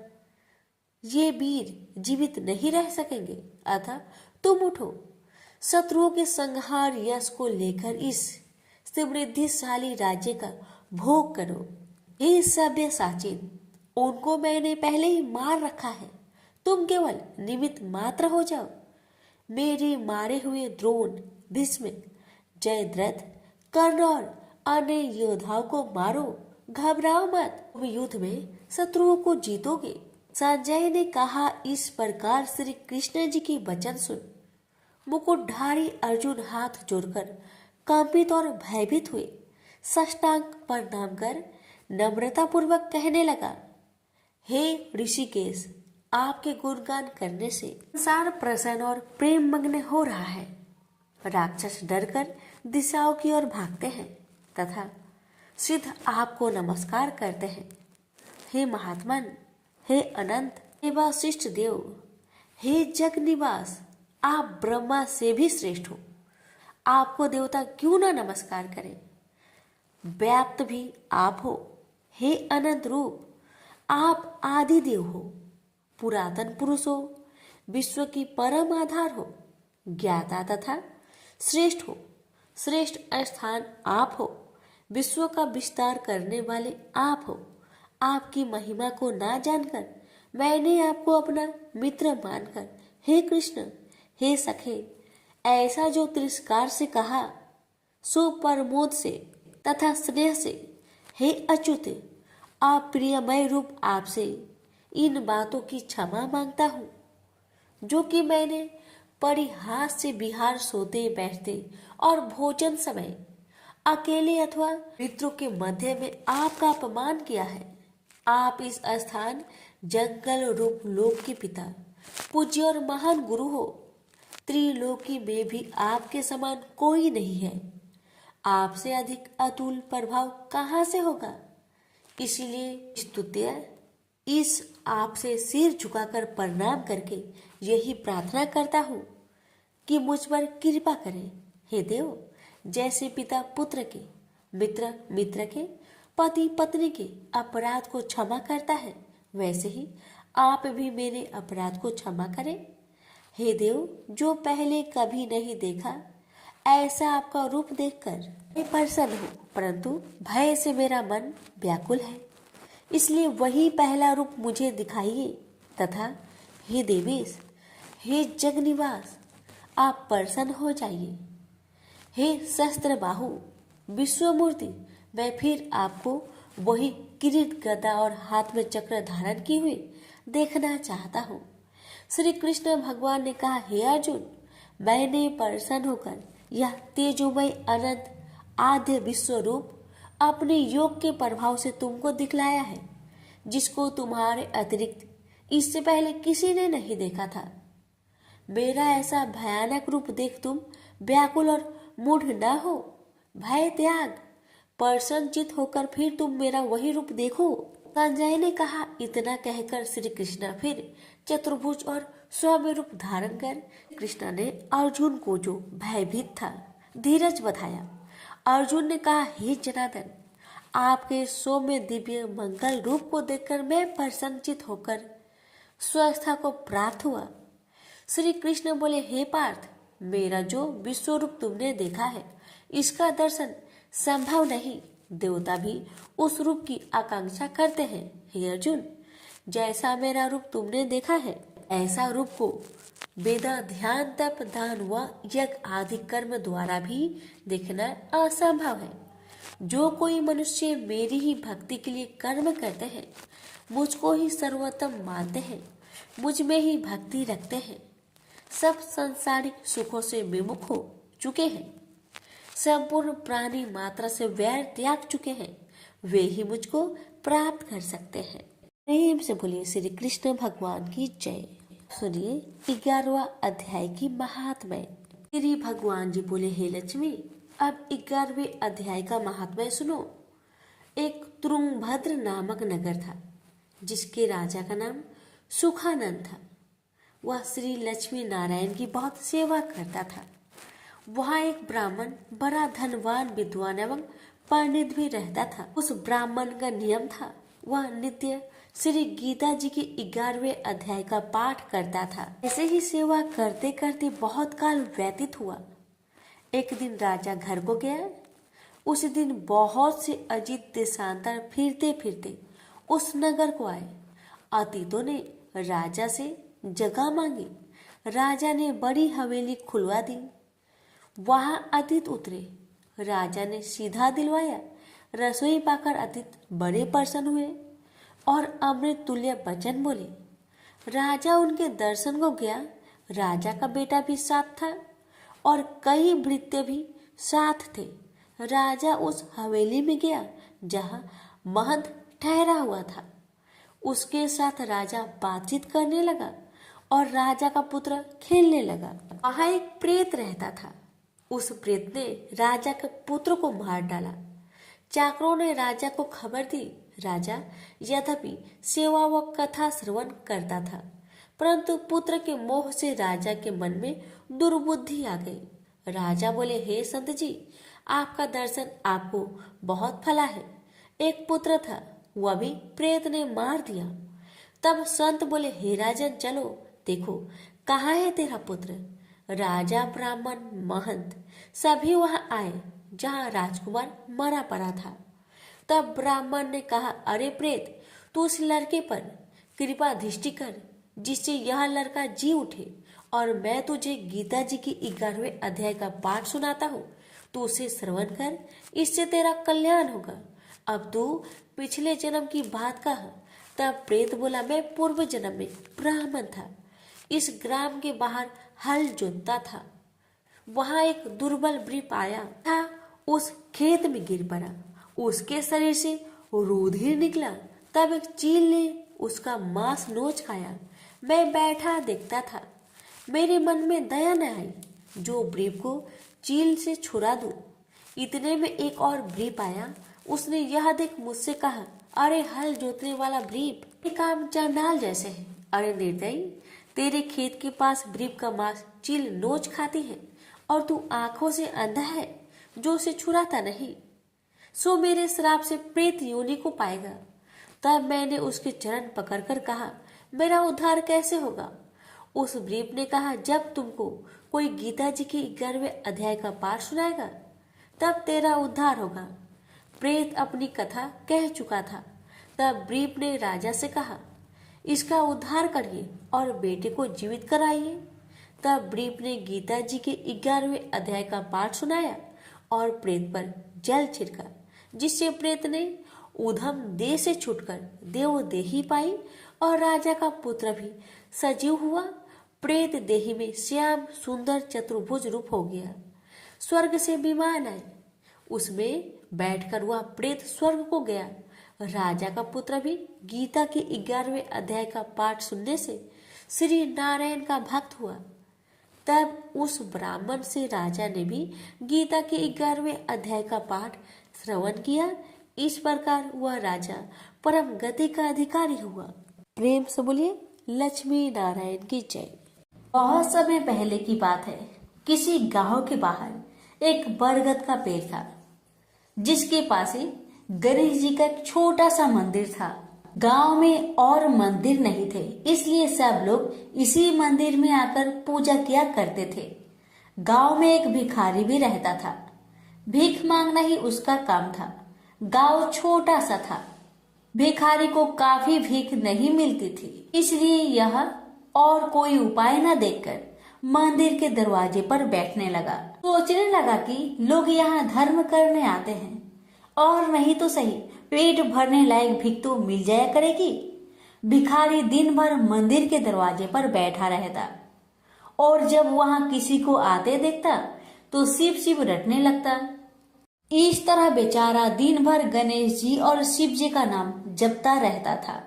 ये वीर जीवित नहीं रह सकेंगे। अतः तुम उठो, शत्रुओं के संहार यश को लेकर इस समृद्धिशाली राज्य का भोग करो। हे सभ्य साचिन, उनको मैंने पहले ही मार रखा है। तुम केवल निमित्त मात्र हो जाओ। मेरे मारे हुए द्रोण, भीष्म, जयद्रथ, कर्ण और अन्य योद्धाओं को मारो। घबराओ मत, तुम युद्ध में शत्रुओं को जीतोगे। संजय ने कहा। इस प्रकार श्री कृष्ण जी के वचन सुन मुकुटधारी अर्जुन हाथ जोड़कर कंपित और भयभीत हुए साष्टांग प्रणाम कर नम्रता पूर्वक कहने लगा, हे ऋषिकेश, आपके गुणगान करने से संसार प्रसन्न और प्रेम मग्न हो रहा है। राक्षस डरकर दिशाओं की ओर भागते हैं तथा सिद्ध आपको नमस्कार करते हैं। हे महात्मन, हे अनंत, हे वशिष्ठ देव, हे जग निवास, आप ब्रह्मा से भी श्रेष्ठ हो। आपको देवता क्यों ना नमस्कार करें। व्याप्त भी आप हो। हे अनंत रूप, आप आदि देव हो, पुरातन पुरुष हो, विश्व की परम आधार हो, ज्ञाता तथा श्रेष्ठ हो। श्रेष्ठ स्थान आप हो, विश्व का विस्तार करने वाले आप हो। आपकी महिमा को ना जानकर मैंने आपको अपना मित्र मानकर हे कृष्ण, हे सखे, ऐसा जो तिरस्कार से कहा सो परमोद से तथा स्नेह से हे अच्युत, आप प्रियमय रूप आपसे इन बातों की क्षमा मांगता हूँ जो कि मैंने परिहास से विहार सोते बैठते और भोजन समय अकेले अथवा मित्रों के मध्य में आपका अपमान किया है। आप इस स्थान जंगल रूप लोक के पिता, पूज्य और महान गुरु हो। त्रिलोकी में भी आपके समान कोई नहीं है। आपसे अधिक अतुल प्रभाव कहाँ से होगा। इसलिए स्तुत्य इस आपसे सिर झुकाकर प्रणाम करके यही प्रार्थना करता हूँ कि मुझ पर कृपा करें। हे देव, जैसे पिता पुत्र के, मित्र मित्र के, पति पत्नी के अपराध को क्षमा करता है, वैसे ही आप भी मेरे अपराध को क्षमा करें। हे देव, जो पहले कभी नहीं देखा ऐसा आपका रूप देखकर मैं प्रसन्न हूँ, परंतु भय से मेरा मन व्याकुल है। इसलिए वही पहला रूप मुझे दिखाइए तथा हे देवेश, हे जगनिवास, आप प्रसन्न हो जाइए। हे शस्त्र बाहु विश्वमूर्ति, मैं फिर आपको वही किरीट गदा और हाथ में चक्र धारण किए हुए देखना चाहता हूँ। श्री कृष्ण भगवान ने कहा, हे अर्जुन, मैंने प्रसन्न होकर यह तेजोमय अनंत आद्य विश्व रूप अपने योग के प्रभाव से तुमको दिखलाया है, जिसको तुम्हारे अतिरिक्त इससे पहले किसी ने नहीं देखा था। मेरा ऐसा भयानक रूप देख तुम व्याकुल और मूढ़ न हो। भय त्याग, प्रसन्नचित होकर फिर तुम मेरा वही रूप देखो। संजय ने कहा। इतना कहकर श्री कृष्ण फिर चतुर्भुज और सौम्य रूप धारण कर कृष्ण ने अर्जुन को, जो भयभीत था, धीरज बधाया। अर्जुन ने कहा, हे जनार्दन, आपके सौम्य दिव्य मंगल रूप को देखकर मैं प्रसन्नचित होकर स्वस्थता को प्राप्त हुआ। श्री कृष्ण बोले, हे पार्थ, मेरा जो विश्व रूप तुमने देखा है, इसका दर्शन संभव नहीं। देवता भी उस रूप की आकांक्षा करते हैं। हे अर्जुन, जैसा मेरा रूप तुमने देखा है, ऐसा रूप को वेदा ध्यान तप दान व यज्ञ आदि कर्म द्वारा भी देखना असंभव है। जो कोई मनुष्य मेरी ही भक्ति के लिए कर्म करते हैं, मुझको ही सर्वोत्तम मानते हैं, मुझ में ही भक्ति रखते हैं, सब संसारिक सुखों से विमुख हो चुके हैं, संपूर्ण प्राणी मात्रा से वैर त्याग चुके हैं, वे ही मुझको प्राप्त कर सकते हैं। प्रेम से बोलिए श्री कृष्ण भगवान की जय। सुनिए 11वां अध्याय की महात्म्य। श्री भगवान जी बोले, हे लक्ष्मी, अब 11वें अध्याय का महात्म्य सुनो। एक तुंगभद्र नामक नगर था, जिसके राजा का नाम सुखानंद था। वह श्री लक्ष्मी नारायण की बहुत सेवा करता था। वहाँ एक ब्राह्मण बड़ा धनवान, विद्वान एवं पंडित भी रहता था। उस ब्राह्मण का नियम था, वह नित्य श्री गीता जी के 11वें अध्याय का पाठ करता था। ऐसे ही सेवा करते करते बहुत काल व्यतीत हुआ। एक दिन राजा घर को गया। उस दिन बहुत से अजीत देशांतर फिरते फिरते उस नगर को आए। अतीतों ने राजा से जगह मांगी। राजा ने बड़ी हवेली खुलवा दी। वहां अतीत उतरे। राजा ने सीधा दिलवाया। रसोई पाकर अतीत बड़े प्रसन्न हुए और अमृत तुल्य वचन बोले। राजा उनके दर्शन को गया। राजा का बेटा भी साथ था और कई भृत्य भी साथ थे। राजा उस हवेली में गया जहां महंत ठहरा हुआ था। उसके साथ राजा बातचीत करने लगा और राजा का पुत्र खेलने लगा। वहां एक प्रेत रहता था। उस प्रेत ने राजा के पुत्र को मार डाला। चाकरों ने राजा को खबर दी। राजा यद्यपि सेवा व कथा श्रवण करता था, परंतु पुत्र के मोह से राजा के मन में दुर्बुद्धि आ गई। राजा बोले, हे संत जी, आपका दर्शन आपको बहुत फला है। एक पुत्र था, वह भी प्रेत ने मार दिया। तब संत बोले, हे राजन, चलो देखो कहाँ है तेरा पुत्र। राजा, ब्राह्मण, महंत सभी वहां आए जहां राजकुमार मरा पड़ा था। तब ब्राह्मण ने कहा, अरे प्रेत, तू उस लड़के पर कृपा दृष्टि कर जिससे यह लड़का जी उठे, और मैं तुझे गीता जी की 11वें अध्याय का पाठ सुनाता हूँ। तू उसे श्रवण कर, इससे तेरा कल्याण होगा। अब तू पिछले जन्म की बात कह। तब प्रेत बोला, मैं पूर्व जन्म में ब्राह्मण था, इस ग्राम के बाहर हल जोतता था। वहां एक दुर्बल वृप आया था, उस खेत में गिर पड़ा। उसके शरीर से रुधिर निकला तब एक चील ने उसका मांस नोच खाया। मैं बैठा देखता था। मेरे मन में दया न आई जो ब्रीफ को चील से छुड़ा दूं। इतने में एक और ब्रीफ आया। उसने यह देख मुझसे कहा, अरे हल जोतने वाला ब्रीफ, ये काम चांडाल जैसे है। अरे निर्दयी, तेरे खेत के पास ब्रीफ का मांस चील नोच खाती है और तू आंखों से अंधा है जो उसे छुड़ाता नहीं। सो मेरे श्राप से प्रेत योनि को पाएगा। तब मैंने उसके चरण पकड़कर कहा, मेरा उद्धार कैसे होगा? उस ब्रीफ ने कहा, जब तुमको कोई गीता जी के 11वें अध्याय का पाठ सुनाएगा तब तेरा उद्धार होगा। प्रेत अपनी कथा कह चुका था। तब ब्रीफ ने राजा से कहा, इसका उद्धार करिए और बेटे को जीवित कराइए। तब ब्रीफ ने गीता जी के 11वें अध्याय का पाठ सुनाया और प्रेत पर जल छिड़का, जिससे प्रेत ने ऊधम देह से छूटकर देव देही पाई और राजा का पुत्र भी सजीव हुआ। प्रेत देही में श्याम सुंदर चतुर्भुज रूप हो गया। स्वर्ग से विमान आए, उसमें बैठकर वह प्रेत स्वर्ग को गया। राजा का पुत्र भी गीता के 11वें अध्याय का पाठ सुनने से श्री नारायण का भक्त हुआ। तब उस ब्राह्मण से राजा ने भी गीता के 11वें अध्याय का पाठ श्रवण किया। इस प्रकार वह राजा परम गति का अधिकारी हुआ। प्रेम से बोलिए लक्ष्मी नारायण की जय। बहुत समय पहले की बात है। किसी गांव के बाहर एक बरगद का पेड़ था, जिसके पास ही गणेश जी का एक छोटा सा मंदिर था। गांव में और मंदिर नहीं थे, इसलिए सब लोग इसी मंदिर में आकर पूजा किया करते थे। गांव में एक भिखारी भी रहता था। भीख मांगना ही उसका काम था। गांव छोटा सा था। भिखारी को काफी भीख नहीं मिलती थी, इसलिए यह और कोई उपाय न देखकर मंदिर के दरवाजे पर बैठने लगा। सोचने लगा कि लोग यहाँ धर्म करने आते हैं और नहीं तो सही पेट भरने लायक भीख तो मिल जाया करेगी। भिखारी दिन भर मंदिर के दरवाजे पर बैठा रहता और जब वहां किसी को आते देखता तो शिव शिव रटने लगता। इस तरह बेचारा दिन भर गणेश जी और शिव जी का नाम जपता रहता था,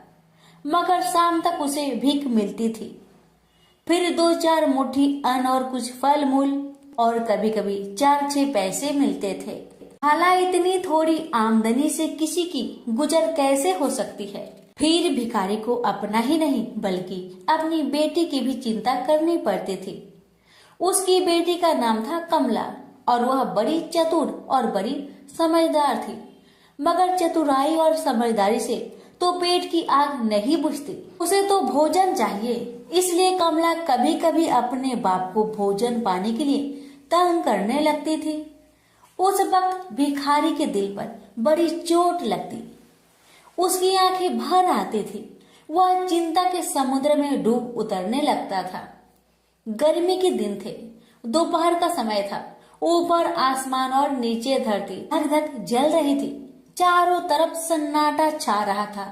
मगर शाम तक उसे भीख मिलती थी। फिर 2-4 मुट्ठी अन्न और कुछ फल मूल और कभी कभी 4-6 पैसे मिलते थे। हालांकि इतनी थोड़ी आमदनी से किसी की गुजर कैसे हो सकती है। फिर भिखारी को अपना ही नहीं बल्कि अपनी बेटी की भी चिंता करनी पड़ती थी। उसकी बेटी का नाम था कमला और वह बड़ी चतुर और बड़ी समझदार थी, मगर चतुराई और समझदारी से तो पेट की आग नहीं बुझती। उसे तो भोजन चाहिए, इसलिए कमला कभी कभी अपने बाप को भोजन पाने के लिए तंग करने लगती थी। उस वक्त भिखारी के दिल पर बड़ी चोट लगती। उसकी आंखें भर आती थी। वह चिंता के समुद्र में डूब उतरने लगता था। गर्मी के दिन थे, दोपहर का समय था। ऊपर आसमान और नीचे धरती धक धक जल रही थी। चारों तरफ सन्नाटा छा रहा था।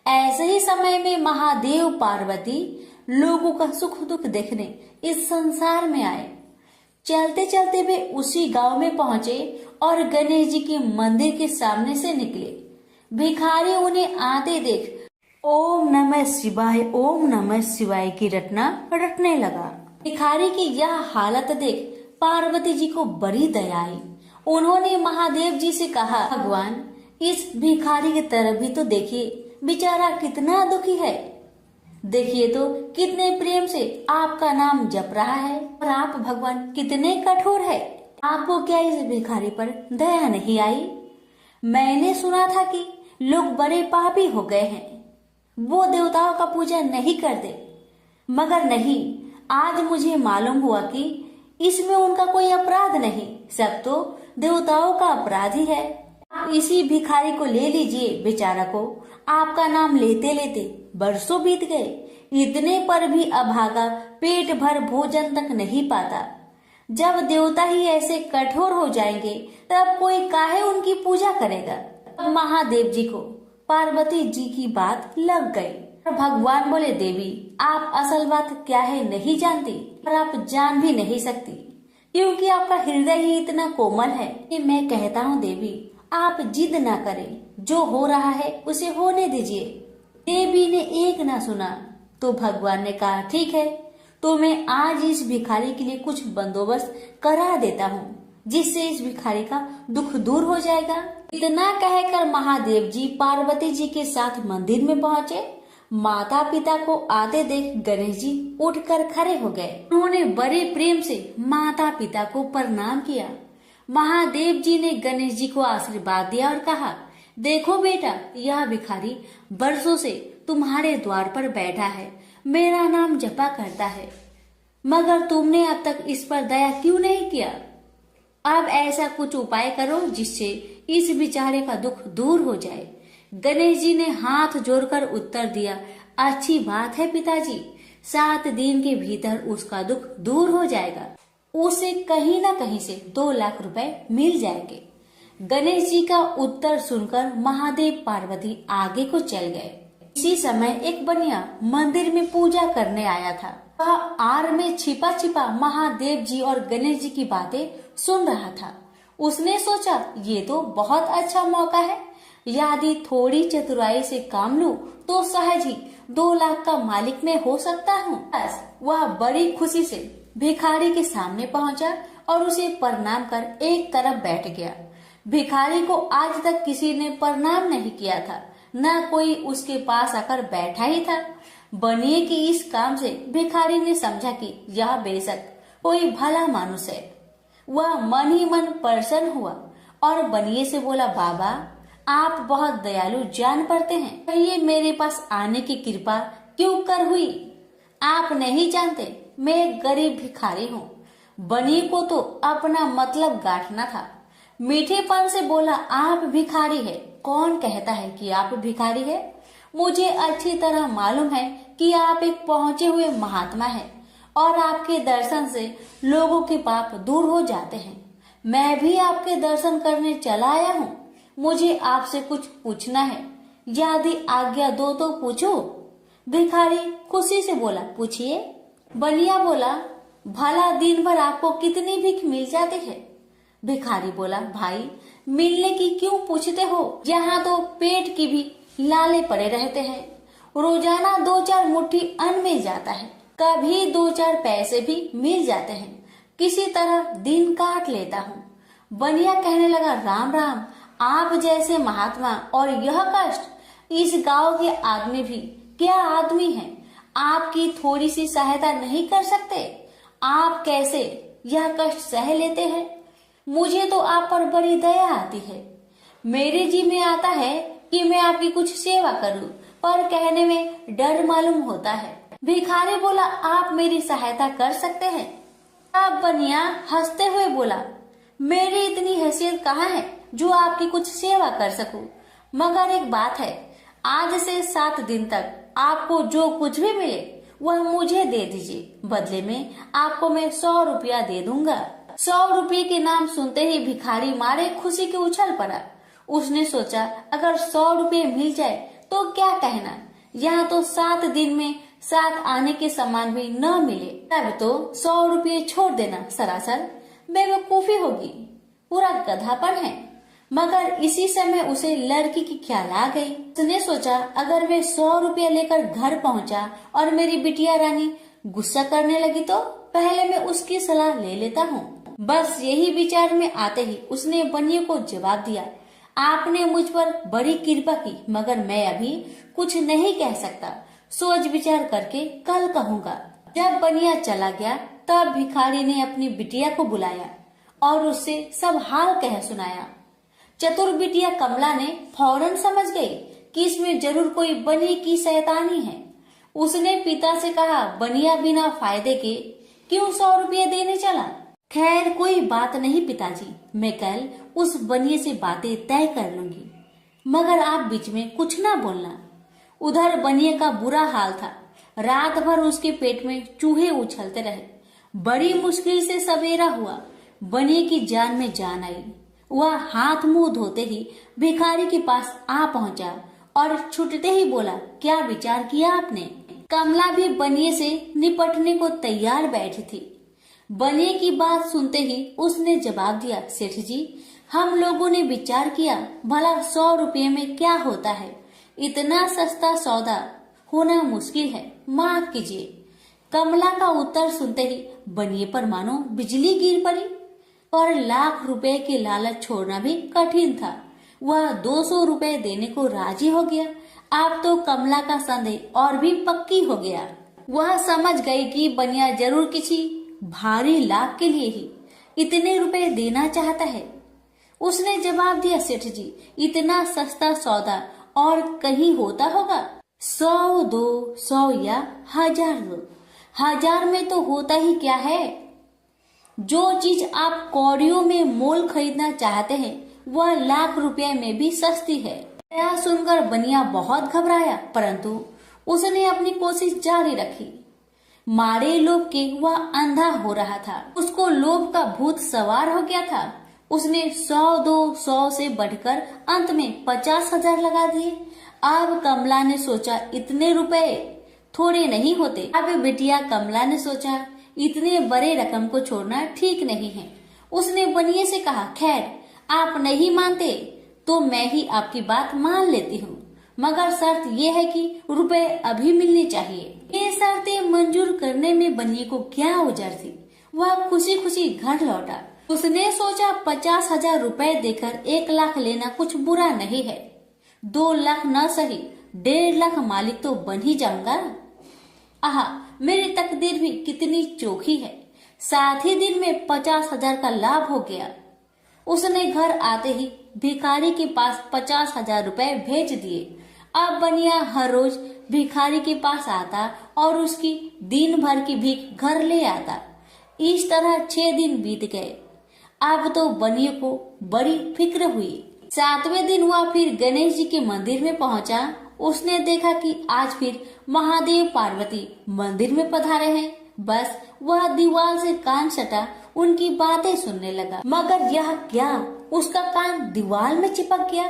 ऐसे ही समय में महादेव पार्वती लोगों का सुख दुख देखने इस संसार में आए। चलते चलते वे उसी गांव में पहुंचे और गणेश जी के मंदिर के सामने से निकले। भिखारी उन्हें आते देख ओम नमः शिवाय की रटना रटने लगा। भिखारी की यह हालत देख पार्वती जी को बड़ी दया आई। उन्होंने महादेव जी से कहा, भगवान इस भिखारी की तरफ भी तो देखिए, बेचारा कितना दुखी है। देखिए तो कितने प्रेम से आपका नाम जप रहा है और आप भगवान कितने कठोर है। आपको क्या इस भिखारी पर दया नहीं आई? मैंने सुना था कि लोग बड़े पापी हो गए हैं, वो देवताओं का पूजा नहीं करते, मगर नहीं, आज मुझे मालूम हुआ कि इसमें उनका कोई अपराध नहीं, सब तो देवताओं का अपराध ही है। इसी भिखारी को ले लीजिए। बेचारा को आपका नाम लेते लेते बरसों बीत गए, इतने पर भी अभागा पेट भर भोजन तक नहीं पाता। जब देवता ही ऐसे कठोर हो जाएंगे तब कोई काहे उनकी पूजा करेगा। अब महादेव जी को पार्वती जी की बात लग गई। भगवान बोले, देवी आप असल बात क्या है नहीं जानती और आप जान भी नहीं सकती, क्योंकि आपका हृदय ही इतना कोमल है कि मैं कहता हूँ देवी आप जिद ना करें, जो हो रहा है उसे होने दीजिए। देवी ने एक ना सुना तो भगवान ने कहा, ठीक है, तो मैं आज इस भिखारी के लिए कुछ बंदोबस्त करा देता हूँ, जिससे इस भिखारी का दुख दूर हो जाएगा। इतना कहकर महादेव जी पार्वती जी के साथ मंदिर में पहुँचे। माता पिता को आते देख गणेश जी उठकर खड़े हो गए। उन्होंने बड़े प्रेम से माता पिता को प्रणाम किया। महादेव जी ने गणेश जी को आशीर्वाद दिया और कहा, देखो बेटा, यह भिखारी बरसों से तुम्हारे द्वार पर बैठा है, मेरा नाम जपा करता है, मगर तुमने अब तक इस पर दया क्यों नहीं किया? अब ऐसा कुछ उपाय करो जिससे इस बेचारे का दुख दूर हो जाए। गणेश जी ने हाथ जोड़कर उत्तर दिया, अच्छी बात है पिताजी, 7 दिन के भीतर उसका दुख दूर हो जाएगा, उसे कहीं न कहीं से 2 लाख रुपए मिल जाएंगे। गणेश जी का उत्तर सुनकर महादेव पार्वती आगे को चल गए। इसी समय एक बनिया मंदिर में पूजा करने आया था। वह आड़ में छिपा छिपा महादेव जी और गणेश जी की बातें सुन रहा था। उसने सोचा, ये तो बहुत अच्छा मौका है, यदि थोड़ी चतुराई से काम लूं तो सहज ही 2 लाख का मालिक मैं हो सकता हूँ। बस वह बड़ी खुशी से भिखारी के सामने पहुंचा और उसे प्रणाम कर एक तरफ बैठ गया। भिखारी को आज तक किसी ने प्रणाम नहीं किया था, न कोई उसके पास आकर बैठा ही था। बनिए की इस काम से भिखारी ने समझा कि यह बेशक कोई भला मानुष है। वह मन ही मन प्रसन्न हुआ और बनिए से बोला, बाबा, आप बहुत दयालु जान पड़ते हैं, कहिए मेरे पास आने की कृपा क्यों कर हुई? आप नहीं जानते, मैं एक गरीब भिखारी हूँ। बनिए को तो अपना मतलब गांठना था। मीठेपन से बोला, आप भिखारी है? कौन कहता है कि आप भिखारी है? मुझे अच्छी तरह मालूम है कि आप एक पहुंचे हुए महात्मा हैं और आपके दर्शन से लोगों के पाप दूर हो जाते हैं। मैं भी आपके दर्शन करने चला आया हूँ। मुझे आपसे कुछ पूछना है, यदि आज्ञा दो तो पूछो। भिखारी खुशी से बोला, पूछिए। बनिया बोला, भला दिन भर आपको कितनी भीख मिल जाती है? भिखारी बोला, भाई, मिलने की क्यों पूछते हो, यहाँ तो पेट की भी लाले पड़े रहते हैं। रोजाना 2-4 मुट्ठी अन्न मिल जाता है, कभी 2-4 पैसे भी मिल जाते हैं, किसी तरह दिन काट लेता हूँ। बनिया कहने लगा, राम राम, आप जैसे महात्मा और यह कष्ट, इस गांव के आदमी भी क्या आदमी हैं? आपकी थोड़ी सी सहायता नहीं कर सकते? आप कैसे यह कष्ट सह लेते हैं? मुझे तो आप पर बड़ी दया आती है। मेरे जी में आता है कि मैं आपकी कुछ सेवा करूं, पर कहने में डर मालूम होता है। भिखारी बोला, आप मेरी सहायता कर सकते हैं? अब बनिया हंसते हुए बोला, मेरी इतनी हैसियत कहाँ है जो आपकी कुछ सेवा कर सकूं, मगर एक बात है, आज से 7 दिन तक आपको जो कुछ भी मिले वह मुझे दे दीजिए, बदले में आपको मैं 100 रुपया दे दूंगा। 100 रुपये के नाम सुनते ही भिखारी मारे खुशी के उछल पड़ा। उसने सोचा, अगर 100 रुपये मिल जाए तो क्या कहना, यहाँ तो 7 दिन में 7 आने के सामान भी न मिले, तब तो 100 रुपये छोड़ देना सरासर बेवकूफी होगी, पूरा गधापन है। मगर इसी समय उसे लड़की की ख्याल आ गई। उसने सोचा, अगर मैं 100 रुपया लेकर घर पहुंचा और मेरी बिटिया रानी गुस्सा करने लगी तो पहले मैं उसकी सलाह ले लेता हूँ। बस यही विचार में आते ही उसने बनिए को जवाब दिया, आपने मुझ पर बड़ी कृपा की, मगर मैं अभी कुछ नहीं कह सकता, सोच विचार करके कल कहूँगा। जब बनिया चला गया तब भिखारी ने अपनी बिटिया को बुलाया और उससे सब हाल कह सुनाया। चतुर बिटिया कमला ने फौरन समझ गई कि इसमें जरूर कोई बनिए की शैतानी है। उसने पिता से कहा, बनिया बिना फायदे के क्यों 100 रुपये देने चला? खैर कोई बात नहीं पिताजी, मैं कल उस बनिए से बातें तय कर लूंगी, मगर आप बीच में कुछ ना बोलना। उधर बनिए का बुरा हाल था, रात भर उसके पेट में चूहे उछलते रहे। बड़ी मुश्किल से सवेरा हुआ, बनिए की जान में जान आई। वह हाथ मुंह धोते ही भिखारी के पास आ पहुंचा और छुटते ही बोला, क्या विचार किया आपने? कमला भी बनिए से निपटने को तैयार बैठी थी। बनिए की बात सुनते ही उसने जवाब दिया, सेठ जी, हम लोगों ने विचार किया भला 100 रुपये में क्या होता है, इतना सस्ता सौदा होना मुश्किल है, माफ कीजिए। कमला का उत्तर सुनते ही बनिए पर मानो बिजली गिर पड़ी। पर लाख रुपए के लालच छोड़ना भी कठिन था। वह 200 रुपए देने को राजी हो गया। अब तो कमला का संदेह और भी पक्की हो गया। वह समझ गई कि बनिया जरूर किसी भारी लाभ के लिए ही इतने रुपए देना चाहता है। उसने जवाब दिया, सेठ जी, इतना सस्ता सौदा और कहीं होता होगा? 100 दो, 100 या 1000 दो। 1000 में तो होता ही क्या है? जो चीज आप कौड़ियों में मोल खरीदना चाहते हैं वह लाख रुपए में भी सस्ती है। यह सुनकर बनिया बहुत घबराया, परंतु उसने अपनी कोशिश जारी रखी। मारे लोभ के वह अंधा हो रहा था। उसको लोभ का भूत सवार हो गया था। उसने 100 दो, 100 से बढ़कर अंत में 50,000 लगा दिए। अब कमला ने सोचा इतने रुपए थोड़े नहीं होते। अब बिटिया कमला ने सोचा इतने बड़े रकम को छोड़ना ठीक नहीं है। उसने बनिए से कहा, खैर आप नहीं मानते तो मैं ही आपकी बात मान लेती हूँ, मगर शर्त ये है कि रुपए अभी मिलने चाहिए। ये शर्तें मंजूर करने में बनिए को क्या उजर थी। वह खुशी खुशी घर लौटा। उसने सोचा 50,000 रुपए देकर 1 लाख लेना कुछ बुरा नहीं है। 2 लाख न सही 1.5 लाख मालिक तो बन ही जाऊंगा। आहा, मेरी तकदीर भी कितनी चोखी है। साथ ही दिन में 50,000 का लाभ हो गया। उसने घर आते ही भिखारी के पास 50,000 रुपए भेज दिए। अब बनिया हर रोज भिखारी के पास आता और उसकी दिन भर की भीख घर ले आता। इस तरह 6 दिन बीत गए। अब तो बनिए को बड़ी फिक्र हुई। 7वें दिन वह फिर गणेश जी के मंदिर में पहुंचा। उसने देखा कि आज फिर महादेव पार्वती मंदिर में पधारे हैं। बस वह दीवार से कान सटा उनकी बातें सुनने लगा, मगर यह क्या, उसका कान दीवार में चिपक गया।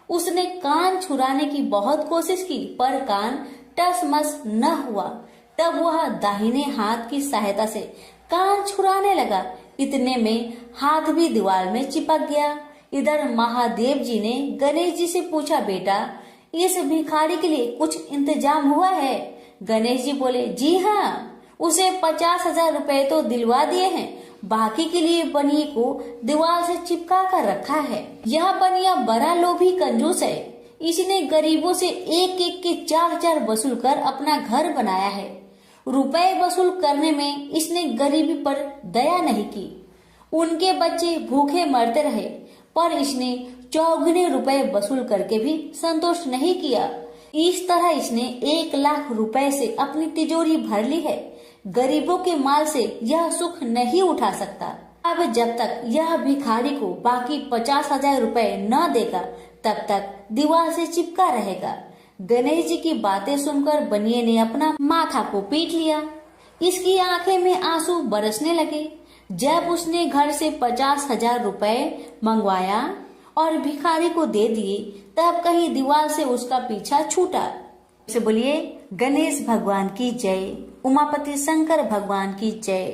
उसने कान छुड़ाने की बहुत कोशिश की, पर कान टस-मस न हुआ। तब वह दाहिने हाथ की सहायता से कान छुड़ाने लगा। इतने में हाथ भी दीवार में चिपक गया। इधर महादेव जी ने गणेश जी से पूछा, बेटा इस भिखारी के लिए कुछ इंतजाम हुआ है? गणेश जी बोले, जी हाँ, उसे 50,000 रुपए तो दिलवा दिए हैं, बाकी के लिए बनिए को दीवार से चिपका कर रखा है। यह बनिया बड़ा लोभी कंजूस है। इसने गरीबों से एक एक के 4-4 वसूल कर अपना घर बनाया है। रुपए वसूल करने में इसने गरीबी पर दया नहीं की। उनके बच्चे भूखे मरते रहे, पर इसने चौगुने रुपए वसूल करके भी संतोष नहीं किया। इस तरह इसने 1 लाख रुपए से अपनी तिजोरी भर ली है। गरीबों के माल से यह सुख नहीं उठा सकता। अब जब तक यह भिखारी को बाकी 50,000 रुपए न देगा, तब तक दीवार से चिपका रहेगा। गणेश जी की बातें सुनकर बनिए ने अपना माथा को पीट लिया। इसकी आंखें में आंसू बरसने लगे। जब उसने घर से 50,000 रुपए मंगवाया और भिखारी को दे दिए, तब कहीं दीवार से उसका पीछा छूटा। से बोलिए गणेश भगवान की जय, उमापति शंकर भगवान की जय।